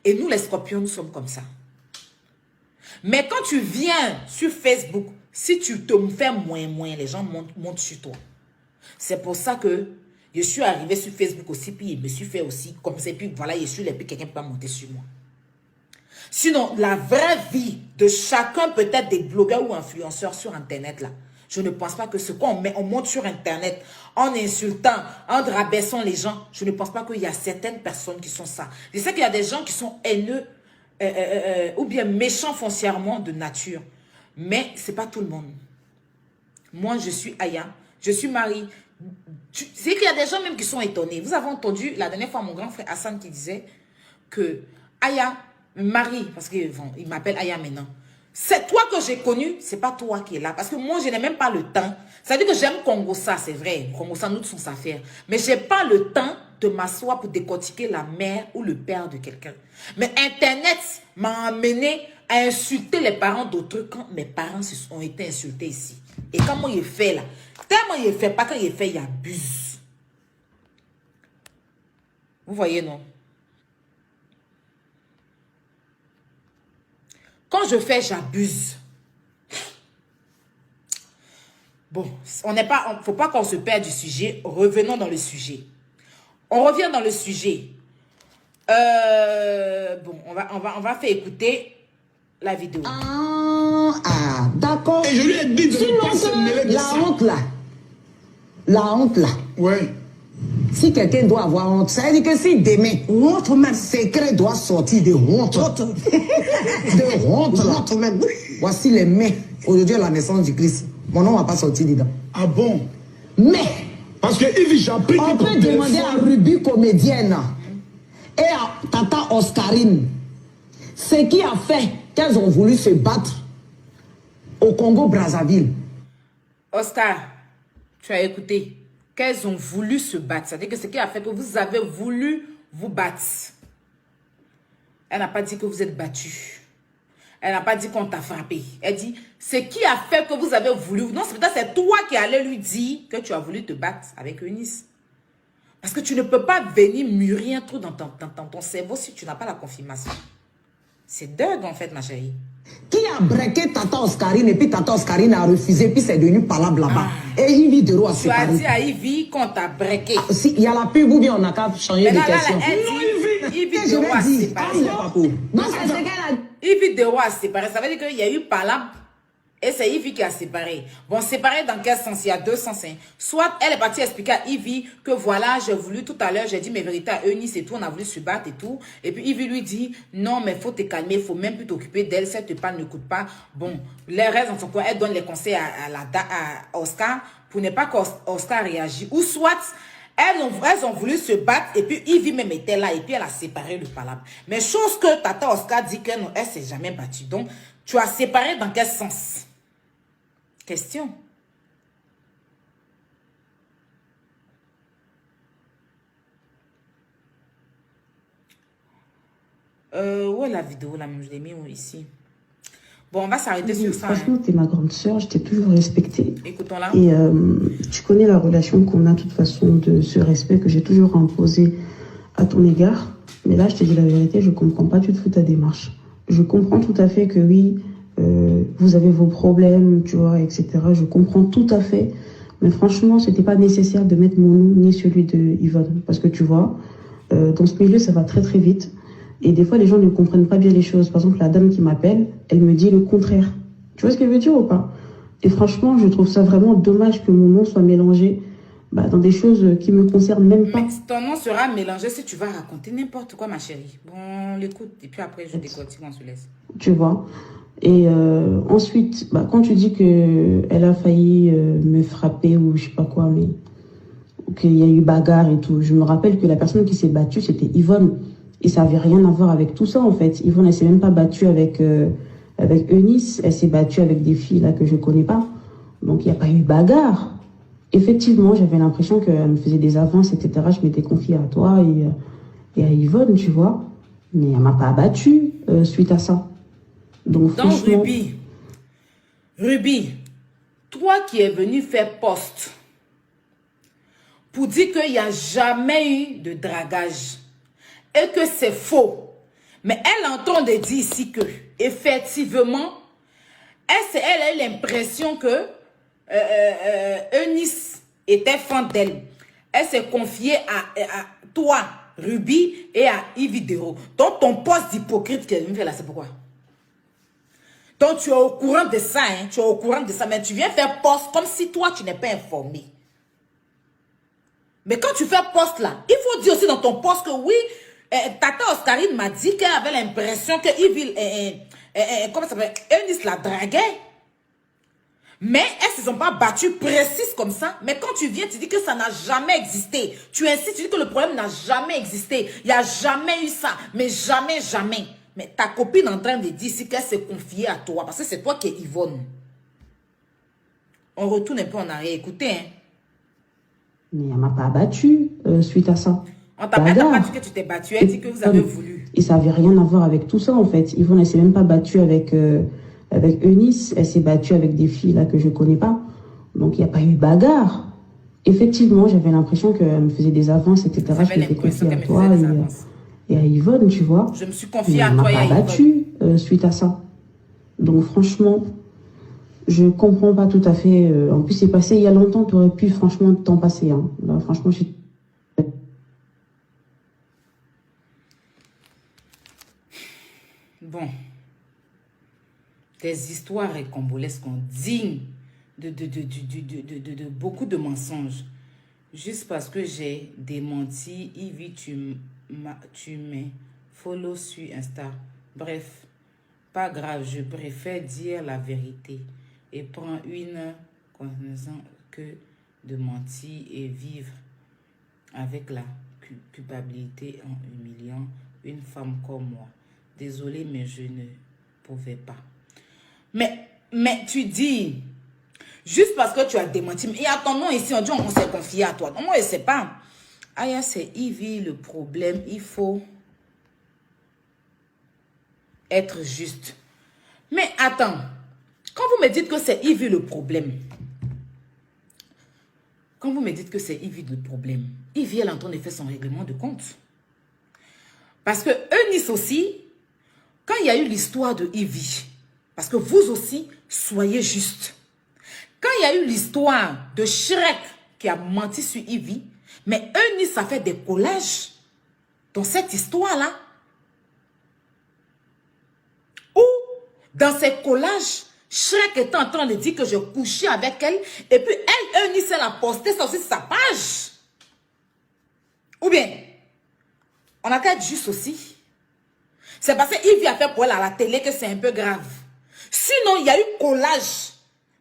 Et nous, les scorpions, nous sommes comme ça. Mais quand tu viens sur Facebook, si tu te fais moins, les gens montent sur toi. C'est pour ça que je suis arrivé sur Facebook aussi, puis je me suis fait aussi comme ça, puis voilà, je suis là, puis quelqu'un peut pas monter sur moi. Sinon, la vraie vie de chacun, peut-être des blogueurs ou influenceurs sur Internet, là, je ne pense pas que ce qu'on met, on monte sur Internet en insultant, en rabaissant les gens. Je ne pense pas qu'il y a certaines personnes qui sont ça. Je sais qu'il y a des gens qui sont haineux ou bien méchants foncièrement de nature. Mais ce n'est pas tout le monde. Moi, je suis Aya. Je suis Marie. C'est qu'il y a des gens même qui sont étonnés. Vous avez entendu la dernière fois mon grand frère Hassan qui disait que Aya, Marie, parce qu'il m'appelle Aya maintenant. C'est toi que j'ai connu, c'est pas toi qui es là. Parce que moi, je n'ai même pas le temps. Ça veut dire que j'aime Congossa, c'est vrai. Congossa, nous sommes affaires. Mais je n'ai pas le temps de m'asseoir pour décortiquer la mère ou le père de quelqu'un. Mais Internet m'a amené à insulter les parents d'autres quand mes parents ont été insultés ici. Et quand moi, il fait là, tellement il fait, pas quand il fait, il abuse. Vous voyez, non? Quand je fais, j'abuse. Bon, faut pas qu'on se perde du sujet. Revenons dans le sujet. On revient dans le sujet. Bon, on va faire écouter la vidéo. Ah, d'accord. Et je lui ai dit de ne pas se mêler de ça. La honte là. Ouais. Si quelqu'un doit avoir honte, ça veut dire que si demain, honte même, secret doit sortir de honte. De honte là. Honte même. Voici les mains. Aujourd'hui, à la naissance du Christ. Mon nom ne va pas sortir dedans. Ah bon? Mais, parce que Yves, j'ai appris on peut demander à Ruby comédienne et à Tata Oscarine ce qui a fait qu'elles ont voulu se battre au Congo-Brazzaville. Oscar, tu as écouté qu'elles ont voulu se battre. C'est-à-dire que ce qui a fait que vous avez voulu vous battre. Elle n'a pas dit que vous êtes battu. Elle n'a pas dit qu'on t'a frappé. Elle dit, ce qui a fait que vous avez voulu... Non, c'est peut-être c'est toi qui allais lui dire que tu as voulu te battre avec Eunice. Parce que tu ne peux pas venir mûrir un trou dans ton cerveau si tu n'as pas la confirmation. C'est dingue en fait, ma chérie. Qui a breaké Tata Oscarine et puis Tata Oscarine a refusé, puis c'est devenu palabre là-bas. Et Yves de Roux a séparé. Tu as dit à Yves qu'on t'a breaké. Si, il y a la pub ou bien on n'a qu'à changer de question. Yves de Roux a séparé. Yves Dero a séparé. Ça veut dire qu'il y a eu palabre. Et c'est Yves qui a séparé. Bon, séparé dans quel sens? Il y a deux sens. Hein. Soit elle est partie expliquer à Yves que voilà, j'ai voulu tout à l'heure, j'ai dit mes vérités à Eunice et tout, on a voulu se battre et tout. Et puis Yves lui dit, non, mais il faut te calmer, il faut même plus t'occuper d'elle, si elle te parle, n'écoute pas. Bon, les restes dans son coin, elle donne les conseils à Oscar pour ne pas qu'Oscar réagisse. Ou soit, elles ont voulu se battre et puis Yves même était là et puis elle a séparé le palabre. Mais chose que Tata Oscar dit qu'elle ne s'est jamais battue. Donc, tu as séparé dans quel sens? Question. Où est la vidéo là? Je l'ai mis ici. Bon, on va s'arrêter sur ça. Franchement, t'es ma grande sœur, je t'ai toujours respectée. Écoutons-la. Et tu connais la relation qu'on a de toute façon, de ce respect que j'ai toujours imposé à ton égard. Mais là, je te dis la vérité, je comprends pas du tout ta démarche. Je comprends tout à fait que oui, vous avez vos problèmes, tu vois, etc. Je comprends tout à fait. Mais franchement, c'était pas nécessaire de mettre mon nom ni celui de Yvonne. Parce que tu vois, dans ce milieu, ça va très très vite. Et des fois, les gens ne comprennent pas bien les choses. Par exemple, la dame qui m'appelle, elle me dit le contraire. Tu vois ce qu'elle veut dire ou pas? Et franchement, je trouve ça vraiment dommage que mon nom soit mélangé dans des choses qui me concernent même pas. Mais ton nom sera mélangé si tu vas raconter n'importe quoi, ma chérie. Bon, on l'écoute et puis après, je décortique, on se laisse. Tu vois. Et ensuite, quand tu dis qu'elle a failli me frapper ou je sais pas quoi, mais qu'il y a eu bagarre et tout, je me rappelle que la personne qui s'est battue, c'était Yvonne. Et ça n'avait rien à voir avec tout ça, en fait. Yvonne, elle s'est même pas battue avec Eunice. Elle s'est battue avec des filles là que je connais pas. Donc, il n'y a pas eu bagarre. Effectivement, j'avais l'impression qu'elle me faisait des avances, etc. Je m'étais confiée à toi et à Yvonne, tu vois. Mais elle m'a pas battue suite à ça. Donc, franchement... Ruby, toi qui es venu faire poste pour dire qu'il n'y a jamais eu de dragage et que c'est faux, mais elle entend de dire ici que, effectivement, elle a eu l'impression que Eunice était fan d'elle. Elle s'est confiée à toi, Ruby, et à Yves Dero. Donc, ton poste d'hypocrite qu'elle me fait là, c'est pourquoi? Donc, tu es au courant de ça, hein? Tu es au courant de ça, mais tu viens faire poste comme si toi, tu n'es pas informé. Mais quand tu fais poste là, il faut dire aussi dans ton poste que oui, Tata Oscarine m'a dit qu'elle avait l'impression que Yves, comment ça s'appelle, Eunice la draguait. Mais elles ne se sont pas battues précises comme ça. Mais quand tu viens, tu dis que ça n'a jamais existé. Tu insistes, tu dis que le problème n'a jamais existé. Il n'y a jamais eu ça. Mais jamais, jamais. Mais ta copine est en train de dire ici qu'elle s'est confiée à toi. Parce que c'est toi qui es Yvonne. On retourne un peu en arrière. Écoutez, hein. Mais elle m'a pas battue suite à ça. On t'a pas dit que tu t'es battue. Elle dit que vous avez voulu. Et ça n'avait rien à voir avec tout ça, en fait. Yvonne, elle s'est même pas battue avec Eunice. Elle s'est battue avec des filles là que je connais pas. Donc, il n'y a pas eu bagarre. Effectivement, j'avais l'impression qu'elle me faisait des avances, etc. Je m'étais confiée à toi et à Yvonne, tu vois. Je me suis confiée à toi et à Yvonne. Elle m'a pas battue suite à ça. Donc, franchement, je comprends pas tout à fait. En plus, c'est passé il y a longtemps. Tu aurais pu, franchement, t'en passer. Hein. Là, franchement, Bon. Des histoires rocambolesques dignes de beaucoup de mensonges. Juste parce que j'ai démenti, Yves, tu me follow sur Insta. Bref, pas grave, je préfère dire la vérité et prendre une connaissance que de mentir et vivre avec la culpabilité en humiliant une femme comme moi. Désolée, mais je ne pouvais pas. Mais tu dis, juste parce que tu as démenti, mais il y a ton nom ici, on dit on s'est confié à toi. Non, moi, je ne sais pas. Aya, c'est Yves le problème. Il faut être juste. Mais attends, quand vous me dites que c'est Yves le problème, Yves, elle est en train de faire son règlement de compte. Parce que Eunice aussi, quand il y a eu l'histoire de Yves, parce que vous aussi, soyez juste. Quand il y a eu l'histoire de Shrek qui a menti sur Yves, mais Eunice a fait des collages dans cette histoire-là. Où Dans ses collages, Shrek était en train de dire que je couchais avec elle. Et puis elle, Eunice, elle a posté ça aussi sur sa page. Ou bien, on a qu'à être juste aussi. C'est parce qu'Yvi a fait pour elle à la télé que c'est un peu grave. Sinon, il y a eu collage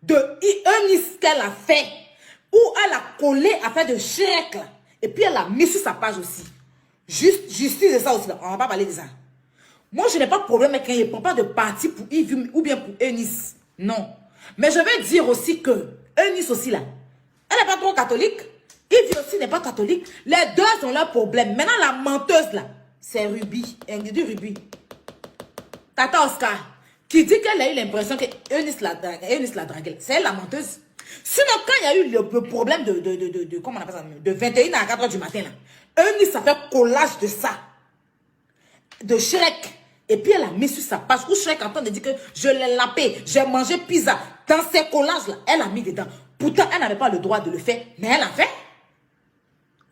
de Eunice qu'elle a fait. Où elle a collé affaire de Shrek. Là. Et puis elle a mis sur sa page aussi. Justice et ça aussi. Là. On ne va pas parler de ça. Moi, je n'ai pas de problème avec elle. Je ne prends pas de parti pour Yves ou bien pour Eunice. Non. Mais je vais dire aussi que Eunice aussi là, elle n'est pas trop catholique. Yves aussi n'est pas catholique. Les deux ont leur problème. Maintenant, la menteuse là, c'est Ruby. Elle dit Ruby. Tata Oscar, qui dit qu'elle a eu l'impression que Eunice l'a dragué. C'est elle la menteuse. Sinon, quand il y a eu le problème comment on appelle ça, de 21 à 4 h du matin là, Eunice a fait collage de ça. De Shrek. Et puis elle a mis sur sa page où Shrek est en train de dire que je l'ai lapé, j'ai mangé pizza. Dans ces collages là, elle a mis dedans. Pourtant, elle n'avait pas le droit de le faire, mais elle a fait.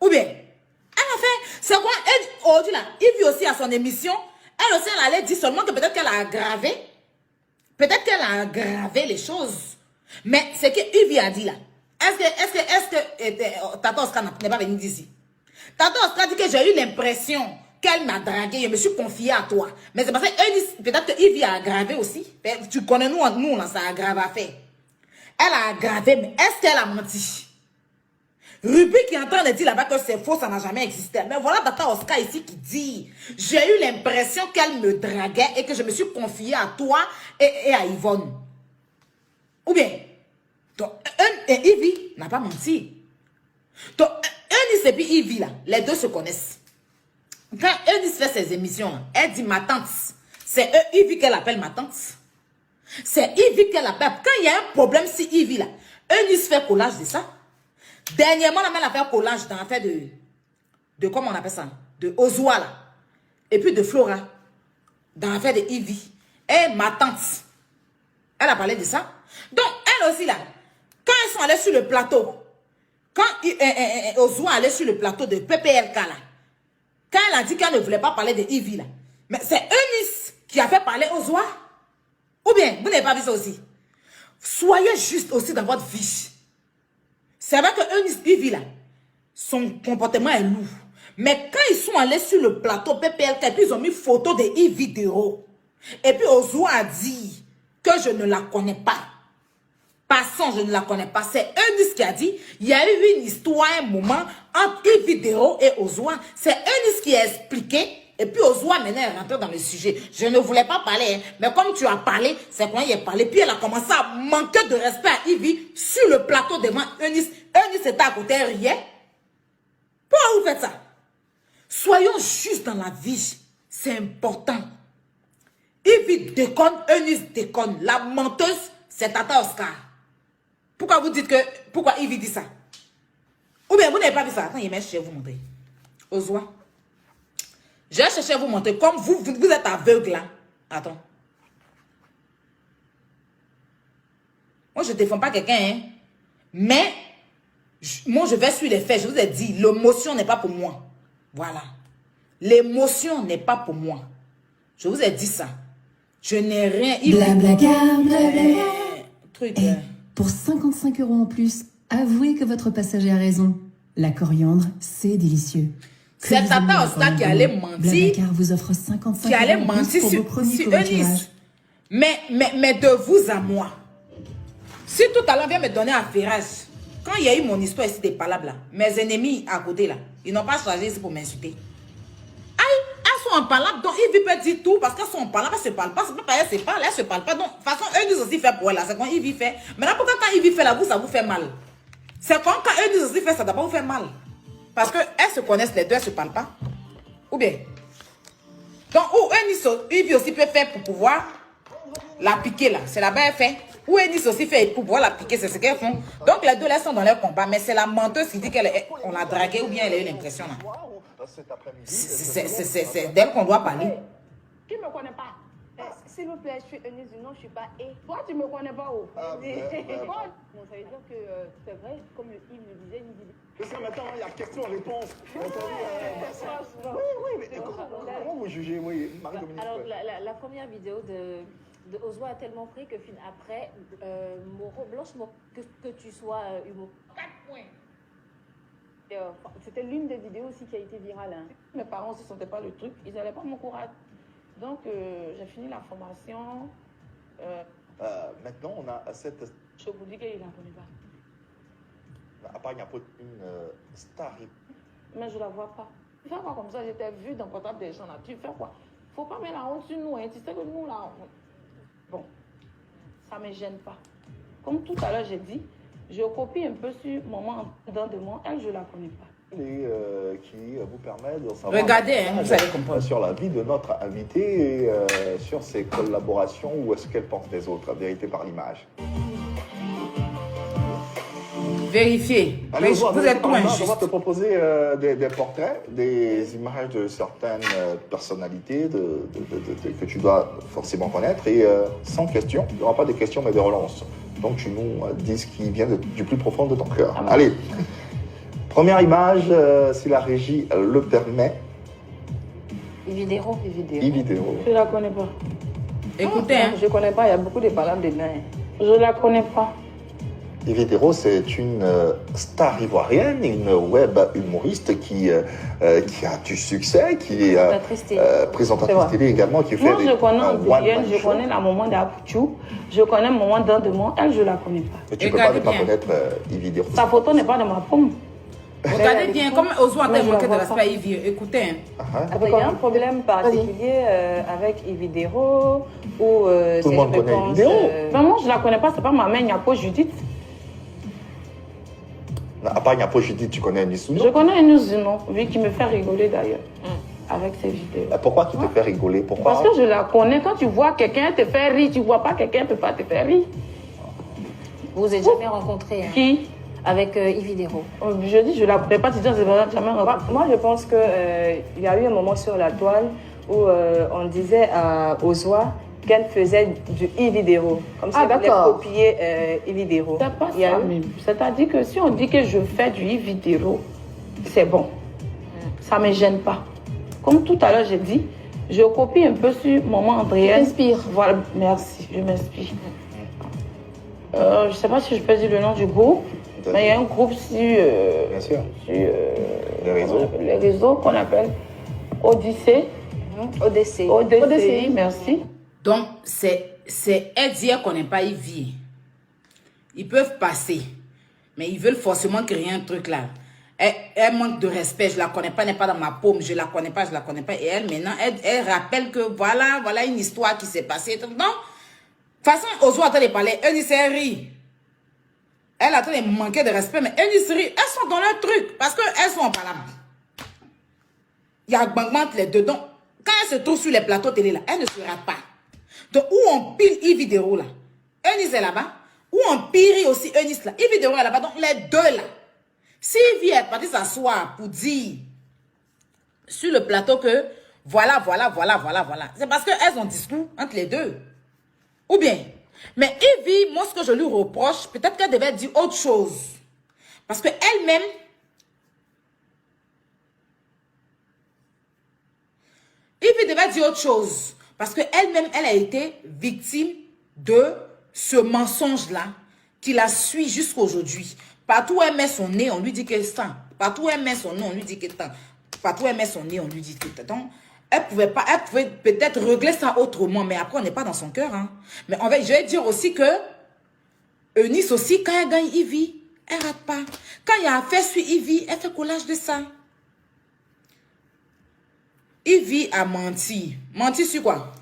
Ou bien, elle a fait. C'est quoi, aujourd'hui là, Yves aussi à son émission, elle aussi elle allait dire seulement que peut-être qu'elle a aggravé. Peut-être qu'elle a aggravé les choses. Mais c'est que Yves a dit là. Est-ce que Tata Oscar n'est pas venu d'ici? Tata Oscar dit que j'ai eu l'impression qu'elle m'a dragué, je me suis confiée à toi. Mais c'est parce que peut-être que Yves a aggravé aussi. Tu connais, nous on a ça aggravé à faire. Elle a aggravé, mais est-ce qu'elle a menti? Ruby qui est en train de dire là-bas que c'est faux, ça n'a jamais existé. Mais voilà Tata Oscar ici qui dit, j'ai eu l'impression qu'elle me draguait et que je me suis confiée à toi et à Yvonne. Ou bien, Yves n'a pas menti. Donc, Eunice et puis Yves là, les deux se connaissent. Quand Eunice fait ses émissions, là, elle dit ma tante. C'est Yves qu'elle appelle ma tante. C'est Yves qu'elle appelle. Quand il y a un problème, si Yves là, Eunice fait collage de ça. Dernièrement, elle a fait collage dans l'affaire de comment on appelle ça? De Ozua là. Et puis de Flora. Dans l'affaire de Yves. Et ma tante. Elle a parlé de ça. Donc, elle aussi là, quand ils sont allés sur le plateau, quand Ozua allait sur le plateau de PPLK là, quand elle a dit qu'elle ne voulait pas parler de Yves là, mais c'est Eunice qui a fait parler Ozua. Ou bien, vous n'avez pas vu ça aussi. Soyez juste aussi dans votre vie. C'est vrai que Eunice, Yves là, son comportement est lourd. Mais quand ils sont allés sur le plateau PPLK, et puis ils ont mis photo de Yves vidéo. Et puis Ozua a dit que je ne la connais pas. Passons, je ne la connais pas. C'est Eunice qui a dit, il y a eu une histoire, un moment, entre Yves vidéo et Ozua. C'est Eunice qui a expliqué. Et puis Ozua maintenant est rentrée dans le sujet. Je ne voulais pas parler, hein, mais comme tu as parlé, c'est quand il a parlé. Puis elle a commencé à manquer de respect à Yves sur le plateau devant Eunice. Eunice était à côté, elle riait. Pourquoi vous faites ça? Soyons justes dans la vie. C'est important. Yves déconne, Eunice déconne. La menteuse, c'est Tata Oscar. Pourquoi vous dites que... Pourquoi Yves dit ça? Ou bien vous n'avez pas vu ça? Attends, il m'a cherché vous montrer. Ozua. Je vais chercher vous montrer. Comme vous êtes aveugle là. Attends. Moi, je ne défends pas quelqu'un. Hein. Mais, moi, je vais suivre les faits. Je vous ai dit, l'émotion n'est pas pour moi. Voilà. L'émotion n'est pas pour moi. Je vous ai dit ça. Je n'ai rien... Blablacar, blablacar. Truc... Pour 55 € en plus, avouez que votre passager a raison. La coriandre, c'est délicieux. C'est Tata Oscar qui allait mentir. Blablacar vous offre 55 qui allait € en mentir plus pour sur vos premiers Eunice. covoiturages. Mais de vous à moi. Si tout à l'heure vient me donner un ferrage, quand il y a eu mon histoire ici des palabres là, mes ennemis à côté là, ils n'ont pas choisi ici pour m'insulter. Elles sont en palabre, donc Yves peut dire tout parce qu'elles sont en palabre, elles se parlent pas. C'est pas pareil, elles se parlent, elles se parlent pas. Donc, de toute façon, Eunice aussi fait pour elle là. C'est quand Yves fait. Maintenant, pourquoi quand Yves fait là, vous, ça vous fait mal? C'est quand Eunice aussi fait, ça doit pas vous faire mal. Parce qu'elles se connaissent les deux, elles se parlent pas. Ou bien. Donc, où Yves aussi peut faire pour pouvoir la piquer là. C'est là-bas elle fait. Ou Eunice aussi fait pour pouvoir la piquer, c'est ce qu'elles font. Donc, les deux là sont dans leur combat. Mais c'est la menteuse qui dit qu'on l'a draguée ou bien elle a eu l'impression là. C'est d'elle qu'on doit parler. Tu ne me connais pas. S'il vous plaît, je suis Eunice, non, je ne suis pas et. Toi, tu ne me connais pas où? Bon, ça veut dire que c'est vrai, comme Yves le disait, il me disait. C'est ça, maintenant, il y a question-réponse. Oui, mais comment vous jugez, moi, Marie-Dominique? Alors, la première vidéo de de Ozwa a tellement pris que après, Blanche, que tu sois humour. 4 points. C'était l'une des vidéos aussi qui a été virale. Hein. Mes parents ne se sentaient pas le truc, ils n'avaient pas mon courage. Donc, j'ai fini la formation. Maintenant, on a cette... Je vous dis qu'il n'en connaît pas. À part, il y a une star. Mais je ne la vois pas. Tu fais quoi comme ça? J'étais vue dans le portable des gens là. Tu fais quoi? Il ne faut pas mettre la honte sur nous. Hein. Tu sais que nous là... Bon, ça ne me gêne pas. Comme tout à l'heure, j'ai dit, je copie un peu sur Maman dans de moi. Elle, je ne la connais pas. Et qui vous permet de savoir... Regardez, hein, vous allez comprendre. Sur la vie de notre invité et sur ses collaborations ou est-ce qu'elle pense des autres. Vérité par l'image. Vérifiez. Allez, Vous êtes trop on injuste. va te proposer des portraits, des images de certaines personnalités que tu dois forcément connaître. Et sans question, il n'y aura pas de questions mais des relances. Donc tu nous dis ce qui vient du plus profond de ton cœur. Allez, première image, si la régie le permet. Vidéo. Vidéo. Je ne la connais pas. Écoutez, hein. Je ne connais pas, il y a beaucoup de paroles dedans. Je ne la connais pas. Vidéo, c'est une star ivoirienne, une web humoriste qui a du succès, qui est présentatrice télé également, qui fait moi, je connais one-man je show. connais la maman d'Apouchou, je connais maman dans de moi, elle, je ne la connais pas. Mais tu ne peux pas ne pas connaître Vidéo. Sa photo n'est pas dans ma pomme. Regardez bien, comme Ozwa a manqué de respect à Ivy. Écoutez, hein. Il y a un problème particulier avec Ividero ou tout le monde connaît Ividero. Vraiment, je ne la connais pas, c'est pas ma mère, Nyako Judith. À part Nyapo Judith, tu connais Nissou? Je connais Nissou, vu qu'il me fait rigoler d'ailleurs, avec ses vidéos. Pourquoi tu te fais rigoler? Pourquoi? Parce que je la connais. Quand tu vois quelqu'un te faire rire, tu ne vois pas quelqu'un ne peut pas te faire rire. Vous n'avez jamais rencontré Qui? Avec Ividero. Je dis, je ne la connais pas, tu dis, je ne jamais rencontré. Moi, je pense qu'il y a eu un moment sur la toile où on disait à Ozwa qu'elle faisait du Ividero. Comme si elle voulait copier Ividero. C'est pas ça, même. C'est-à-dire que si on dit que je fais du Ividero, c'est bon. Ça ne me gêne pas. Comme tout à l'heure, j'ai dit, je copie un peu sur Maman Andréenne. M'inspire. Voilà, merci, je m'inspire. Je ne sais pas si je peux dire le nom du groupe, mais il y a un groupe sur, Bien sûr. Les réseaux qu'on appelle Odyssée. ODCI, merci. Donc, elle dit qu'on n'est pas Ivy. Ils peuvent passer, mais ils veulent forcément créer un truc là. Elle manque de respect, je la connais pas, elle n'est pas dans ma paume, je la connais pas. Et elle, maintenant, elle rappelle que voilà une histoire qui s'est passée. Donc, de toute façon, Ozwa attend de parler, Eunice rit. Elle attend de manquer de respect, mais Eunice rit. Elles sont dans leur truc, parce qu'elles sont en palabre. Il y a bang les deux. Donc, quand elles se trouvent sur les plateaux télé là, elles ne se ratent pas. Donc, où on pile Ividero là, Eunice est là-bas, où on pire aussi Eunice là, Ividero est là-bas, donc les deux là. Si Ivy est partie s'asseoir pour dire sur le plateau que voilà, c'est parce qu'elles ont discours entre les deux. Ou bien, mais Ivy, moi ce que je lui reproche, peut-être qu'elle devait dire autre chose. Parce qu'elle-même, Ivy devait dire autre chose. Parce qu'elle-même, elle a été victime de ce mensonge-là qui la suit jusqu'à aujourd'hui. Partout où elle met son nez, on lui dit qu'elle sent. Partout où elle met son nez, on lui dit qu'elle tend. Partout où elle met son nez, on lui dit qu'elle tend. Elle pouvait peut-être régler ça autrement, mais après, on n'est pas dans son cœur. Hein. Mais je vais dire aussi que Eunice aussi, quand elle gagne Ivy, elle ne rate pas. Quand il y a affaire sur Ivy, elle fait collage de ça. Ivy a menti. Menti sur quoi?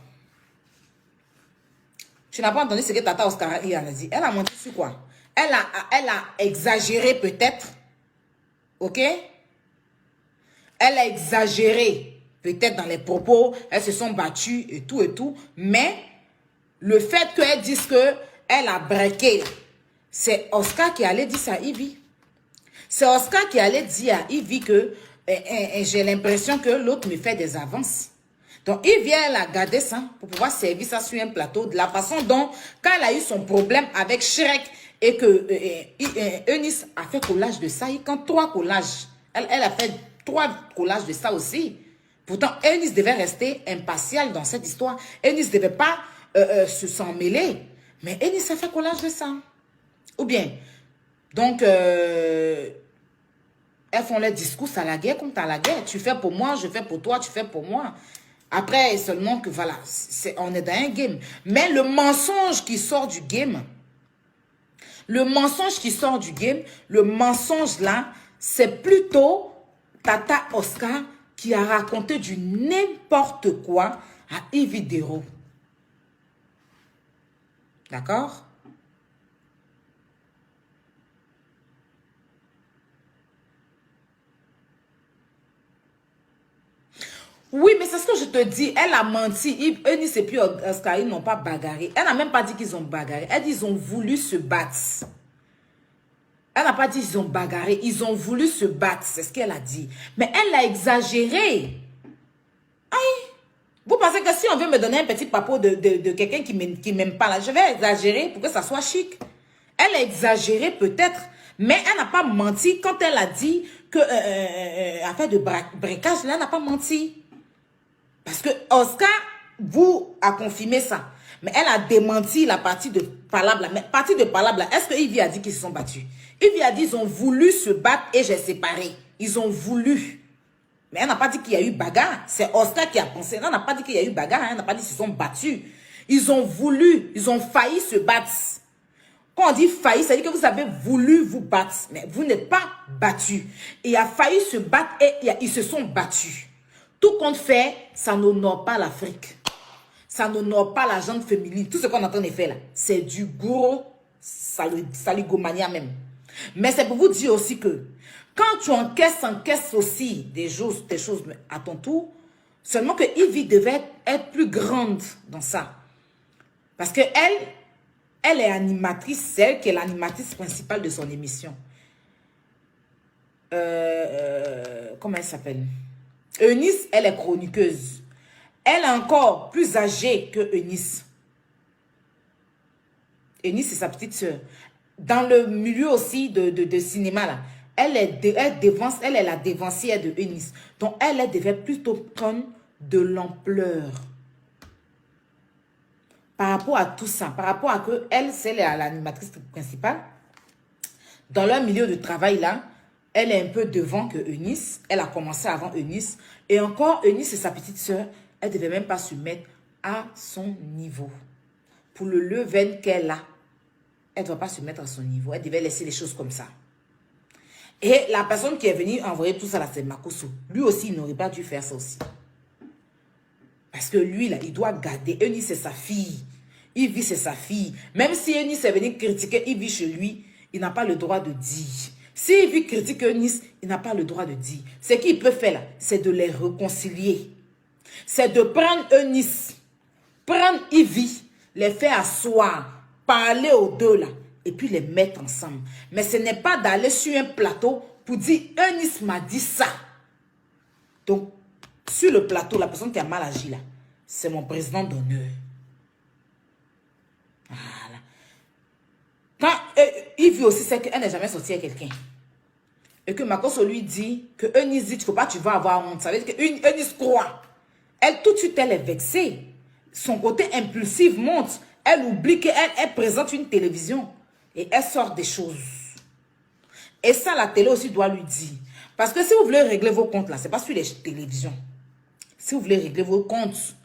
Tu n'as pas entendu ce que Tata Oscar a dit. Elle a menti sur quoi? Elle a exagéré peut-être. Ok? Elle a exagéré peut-être dans les propos. Elles se sont battues et tout. Mais le fait qu'elle dise qu'elle a breaké, c'est Oscar qui allait dire ça à Ivy. C'est Oscar qui allait dire à Ivy que j'ai l'impression que l'autre me fait des avances. Donc, il vient la garder ça pour pouvoir servir ça sur un plateau. De la façon dont, quand elle a eu son problème avec Shrek et que Eunice a fait collage de ça, quand 3 collages, elle a fait 3 collages de ça aussi. Pourtant, Eunice devait rester impartiale dans cette histoire. Eunice ne devait pas se s'en mêler. Mais Eunice a fait collage de ça. Ou bien, donc, elles font leur discours à la guerre comme à la guerre. Tu fais pour moi, je fais pour toi, tu fais pour moi. Après, seulement que voilà, on est dans un game. Mais le mensonge qui sort du game, le mensonge là, c'est plutôt Tata Oscar qui a raconté du n'importe quoi à Yves Dero. D'accord? Oui, mais c'est ce que je te dis. Elle a menti. Eunice et puis Oscar, ils n'ont pas bagarré. Elle n'a même pas dit qu'ils ont bagarré. Elle dit qu'ils ont voulu se battre. Elle n'a pas dit qu'ils ont bagarré. Ils ont voulu se battre. C'est ce qu'elle a dit. Mais elle a exagéré. Aïe. Vous pensez que si on veut me donner un petit papo de quelqu'un qui m'aime pas là, je vais exagérer pour que ça soit chic. Elle a exagéré peut-être. Mais elle n'a pas menti quand elle a dit que affaire de braquage, là, elle n'a pas menti. Parce que Oscar vous a confirmé ça. Mais elle a démenti la partie de Palabla. Mais partie de Palabla, est-ce que Yves a dit qu'ils se sont battus? Yves a dit qu'ils ont voulu se battre et j'ai séparé. Ils ont voulu. Mais elle n'a pas dit qu'il y a eu bagarre. C'est Oscar qui a pensé. Elle n'a pas dit qu'il y a eu bagarre. Elle n'a pas dit qu'ils se sont battus. Ils ont voulu. Ils ont failli se battre. Quand on dit failli, ça veut dire que vous avez voulu vous battre. Mais vous n'êtes pas battus. Il a failli se battre et ils se sont battus. Tout compte fait, ça n'honore pas l'Afrique. Ça n'honore pas la gente féminine. Tout ce qu'on est en train de faire là, c'est du gros saligomania même. Mais c'est pour vous dire aussi que quand tu encaisses aussi des choses à ton tour, seulement que Yves devait être plus grande dans ça. Parce que elle est animatrice, c'est elle qui est l'animatrice principale de son émission. Comment elle s'appelle? Eunice, elle est chroniqueuse. Elle est encore plus âgée que Eunice. Eunice, c'est sa petite soeur. Dans le milieu aussi de cinéma, là, elle est la dévancière de Eunice. Donc, elle devait plutôt prendre de l'ampleur. Par rapport à tout ça, par rapport à que elle, c'est l'animatrice principale. Dans leur milieu de travail, là, elle est un peu devant que Eunice. Elle a commencé avant Eunice. Et encore, Eunice et sa petite soeur, elle ne devait même pas se mettre à son niveau. Pour le level qu'elle a, elle ne doit pas se mettre à son niveau. Elle devait laisser les choses comme ça. Et la personne qui est venue envoyer tout ça là, c'est Makosso. Lui aussi, il n'aurait pas dû faire ça aussi. Parce que lui, là, il doit garder. Eunice, c'est sa fille. Yves, c'est sa fille. Même si Eunice est venu critiquer Yves chez lui, il n'a pas le droit de dire. Si Yves critique Eunice, il n'a pas le droit de dire. Ce qu'il peut faire là, c'est de les réconcilier. C'est de prendre Eunice, prendre Yves, les faire asseoir, parler aux deux là, et puis les mettre ensemble. Mais ce n'est pas d'aller sur un plateau pour dire Eunice m'a dit ça. Donc, sur le plateau, la personne qui a mal agi là, c'est mon président d'honneur. Voilà. Quand Yves aussi sait qu'elle n'est jamais sortie avec quelqu'un. Et que Makosso lui dit que Eunice dit, il ne faut pas, tu vas avoir honte. Ça veut dire que Eunice croit. Elle, tout de suite, elle est vexée. Son côté impulsif monte. Elle oublie qu'elle présente une télévision. Et elle sort des choses. Et ça, la télé aussi doit lui dire. Parce que si vous voulez régler vos comptes là, ce n'est pas sur les télévisions. Si vous voulez régler vos comptes,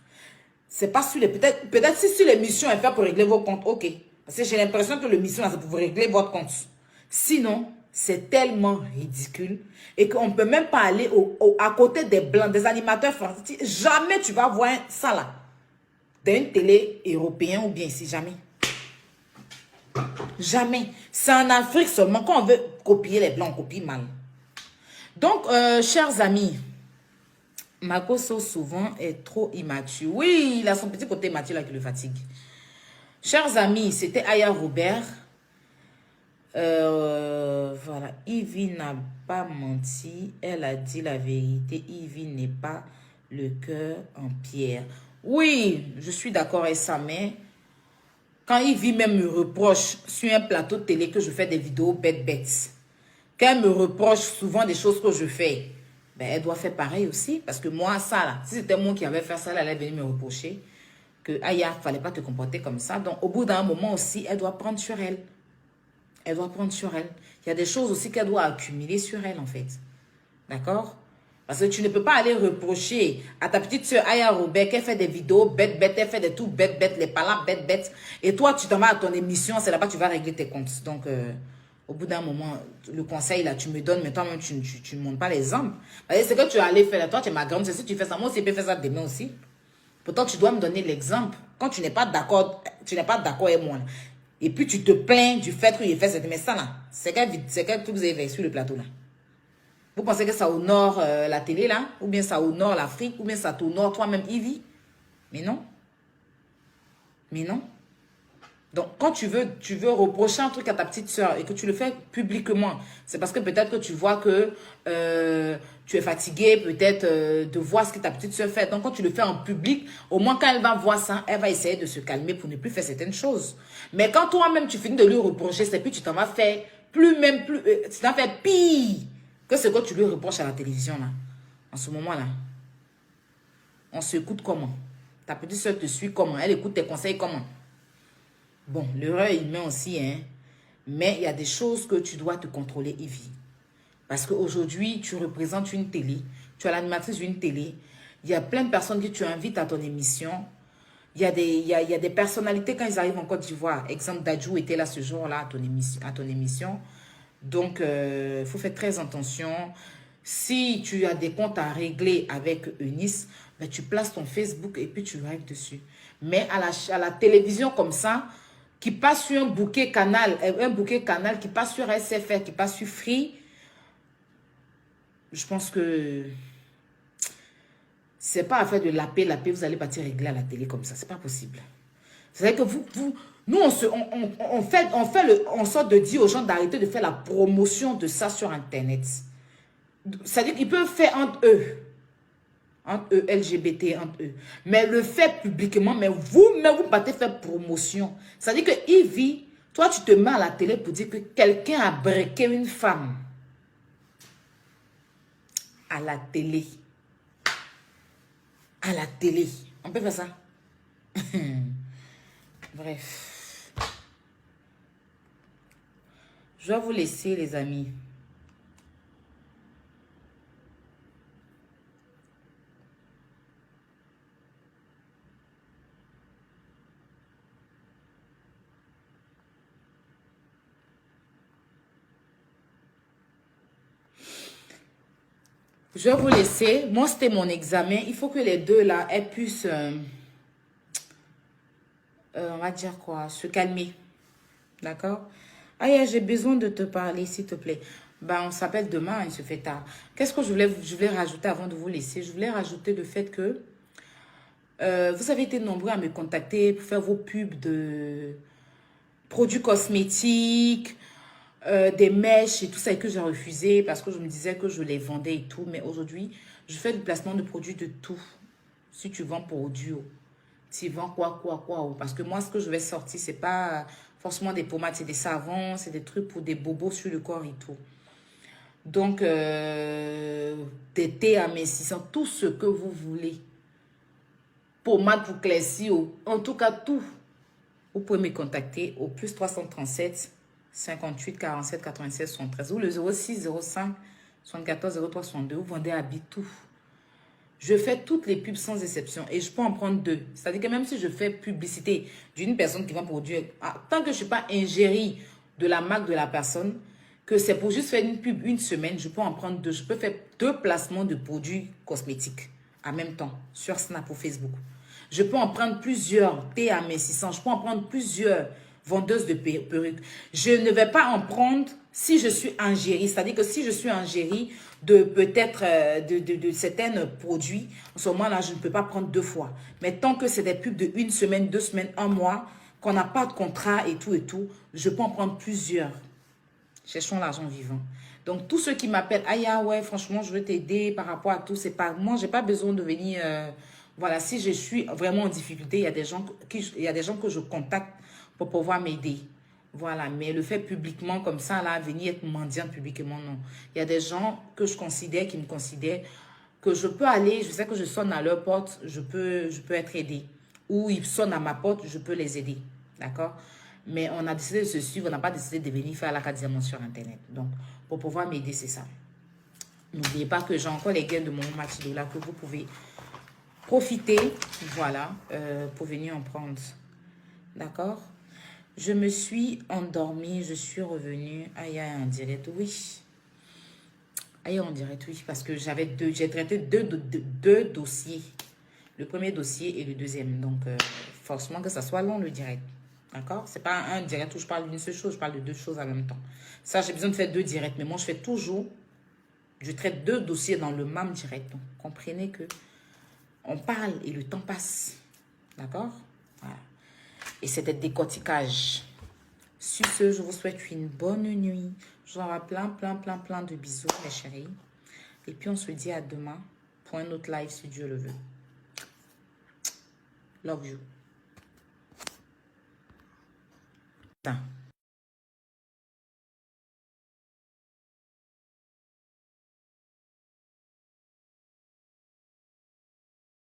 c'est pas sur les... Peut-être si sur l'émission est fait pour régler vos comptes, ok. Parce que j'ai l'impression que l'émission là, c'est pour vous régler votre compte. Sinon, c'est tellement ridicule. Et qu'on ne peut même pas aller à côté des blancs, des animateurs français. Jamais tu vas voir ça là. Dans une télé européenne ou bien ici, jamais. Jamais. C'est en Afrique seulement. Quand on veut copier les blancs, on copie mal. Donc, chers amis, Makosso souvent est trop immature. Oui, il a son petit côté immature là qui le fatigue. Chers amis, c'était Aya Robert. Voilà, Yves n'a pas menti. Elle a dit la vérité. Yves n'est pas le cœur en pierre. Oui, je suis d'accord avec ça, mais quand Yves même me reproche sur un plateau de télé que je fais des vidéos bêtes, qu'elle me reproche souvent des choses que je fais, ben, elle doit faire pareil aussi. Parce que moi, ça là, si c'était moi qui avais fait ça, elle allait venir me reprocher que Aya, il ne fallait pas te comporter comme ça. Donc, au bout d'un moment aussi, elle doit prendre sur elle. Elle doit prendre sur elle. Il y a des choses aussi qu'elle doit accumuler sur elle, en fait. D'accord? Parce que tu ne peux pas aller reprocher à ta petite soeur Aya Robert qu'elle fait des vidéos bêtes, elle fait des tout bêtes, les palabres bêtes. Et toi, tu t'en vas à ton émission, c'est là-bas que tu vas régler tes comptes. Donc, au bout d'un moment, le conseil, là, tu me donnes, mais toi-même, tu ne montres pas l'exemple. C'est que tu as allé faire, toi, tu es ma grande, c'est si tu fais ça, moi aussi, je peux faire ça demain aussi. Pourtant, tu dois me donner l'exemple. Quand tu n'es pas d'accord, avec moi, là. Et puis tu te plains du fait qu'il fait cette... Mais ça, là, c'est quel truc vous avez fait sur le plateau, là. Vous pensez que ça honore la télé, là? Ou bien ça honore l'Afrique? Ou bien ça t'honore toi-même, Ivy? Mais non. Mais non. Donc, quand tu veux reprocher un truc à ta petite soeur et que tu le fais publiquement, c'est parce que peut-être que tu vois que tu es fatigué, peut-être de voir ce que ta petite soeur fait. Donc, quand tu le fais en public, au moins quand elle va voir ça, elle va essayer de se calmer pour ne plus faire certaines choses. Mais quand toi-même, tu finis de lui reprocher, c'est puis tu t'en vas faire tu t'en fais pire que ce que tu lui reproches à la télévision, là. En ce moment-là. On s'écoute comment? Ta petite soeur te suit comment? Elle écoute tes conseils comment? Bon, l'erreur est humaine aussi, hein. Mais il y a des choses que tu dois te contrôler, Ivy. Parce qu'aujourd'hui, tu représentes une télé. Tu es l'animatrice d'une télé. Il y a plein de personnes que tu invites à ton émission. Il y a des personnalités quand ils arrivent en Côte d'Ivoire. Exemple, Dadju était là ce jour-là à ton émission. Donc, il faut faire très attention. Si tu as des comptes à régler avec Eunice, ben, tu places ton Facebook et puis tu lives dessus. Mais à la télévision comme ça, qui passe sur un bouquet canal, qui passe sur SFR, qui passe sur Free, je pense que c'est pas affaire de la paix, vous allez partir régler à la télé comme ça, c'est pas possible. C'est-à-dire que nous, on fait en sorte de dire aux gens d'arrêter de faire la promotion de ça sur Internet. C'est-à-dire qu'ils peuvent faire entre eux, LGBT, entre eux. Mais le fait publiquement, mais vous-même, vous partez faire promotion. C'est-à-dire que Ivy, toi, tu te mets à la télé pour dire que quelqu'un a breaké une femme. À la télé. À la télé. On peut faire ça? Bref. Je vais vous laisser, les amis. Je vais vous laisser. Moi, c'était mon examen. Il faut que les deux, là, elles puissent, on va dire quoi, se calmer. D'accord? Ah, j'ai besoin de te parler, s'il te plaît. Ben, on s'appelle demain, il se fait tard. Qu'est-ce que je voulais rajouter avant de vous laisser? Je voulais rajouter le fait que vous avez été nombreux à me contacter pour faire vos pubs de produits cosmétiques, des mèches et tout ça, et que j'ai refusé parce que je me disais que je les vendais et tout. Mais aujourd'hui, je fais du placement de produits de tout. Si tu vends pour audio, tu vends quoi. Parce que moi, ce que je vais sortir, c'est pas forcément des pommades, c'est des savons, c'est des trucs pour des bobos sur le corps et tout. Donc, des thés amincissants, tout ce que vous voulez. Pommade pour claircir, en tout cas, tout. Vous pouvez me contacter au plus 337 58 47 96 73 ou le 06 05 74 03 62. Vous vendez habits tout. Je fais toutes les pubs sans exception et je peux en prendre deux. C'est-à-dire que même si je fais publicité d'une personne qui vend produire, tant que je ne suis pas ingérie de la marque de la personne, que c'est pour juste faire une pub une semaine, je peux en prendre deux. Je peux faire 2 placements de produits cosmétiques en même temps sur Snap ou Facebook. Je peux en prendre plusieurs thés amincissants. Je peux en prendre plusieurs vendeuses de perruques. Je ne vais pas en prendre si je suis ingérie. C'est-à-dire que si je suis ingérie de peut-être de certains produits, en ce moment-là, je ne peux pas prendre 2 fois. Mais tant que c'est des pubs de 1 semaine, 2 semaines, 1 mois, qu'on n'a pas de contrat et tout, je peux en prendre plusieurs. Cherchons l'argent vivant. Donc, tous ceux qui m'appellent, ah ouais, franchement, je veux t'aider par rapport à tout, c'est pas, moi, j'ai pas besoin de venir, voilà, si je suis vraiment en difficulté, il y a des gens que je contacte pour pouvoir m'aider. Voilà, mais le fait publiquement comme ça, là, venir être mendiant publiquement, non. Il y a des gens que je considère, qui me considèrent, que je peux aller, je sais que je sonne à leur porte, je peux être aidée. ou ils sonnent à ma porte, je peux les aider. D'accord? Mais on a décidé de se suivre, on n'a pas décidé de venir faire la 4 diamants sur Internet. Donc, pour pouvoir m'aider, c'est ça. N'oubliez pas que j'ai encore les gains de mon Matidola que vous pouvez profiter, voilà, pour venir en prendre. D'accord? Je me suis endormie, je suis revenue. Aïe, aïe, en direct, oui. Aïe, en direct, oui, parce que j'ai traité deux dossiers. Le premier dossier et le deuxième. Donc, forcément que ça soit long, le direct. D'accord? C'est pas un direct où je parle d'une seule chose, je parle de deux choses en même temps. Ça, j'ai besoin de faire 2 directs. Mais moi, je fais toujours, je traite 2 dossiers dans le même direct. Donc, comprenez que on parle et le temps passe. D'accord? Voilà. Et c'est des décorticages. Sur ce, je vous souhaite une bonne nuit. Je vous envoie plein de bisous, mes chéris. Et puis, on se dit à demain pour un autre live, si Dieu le veut. Love you.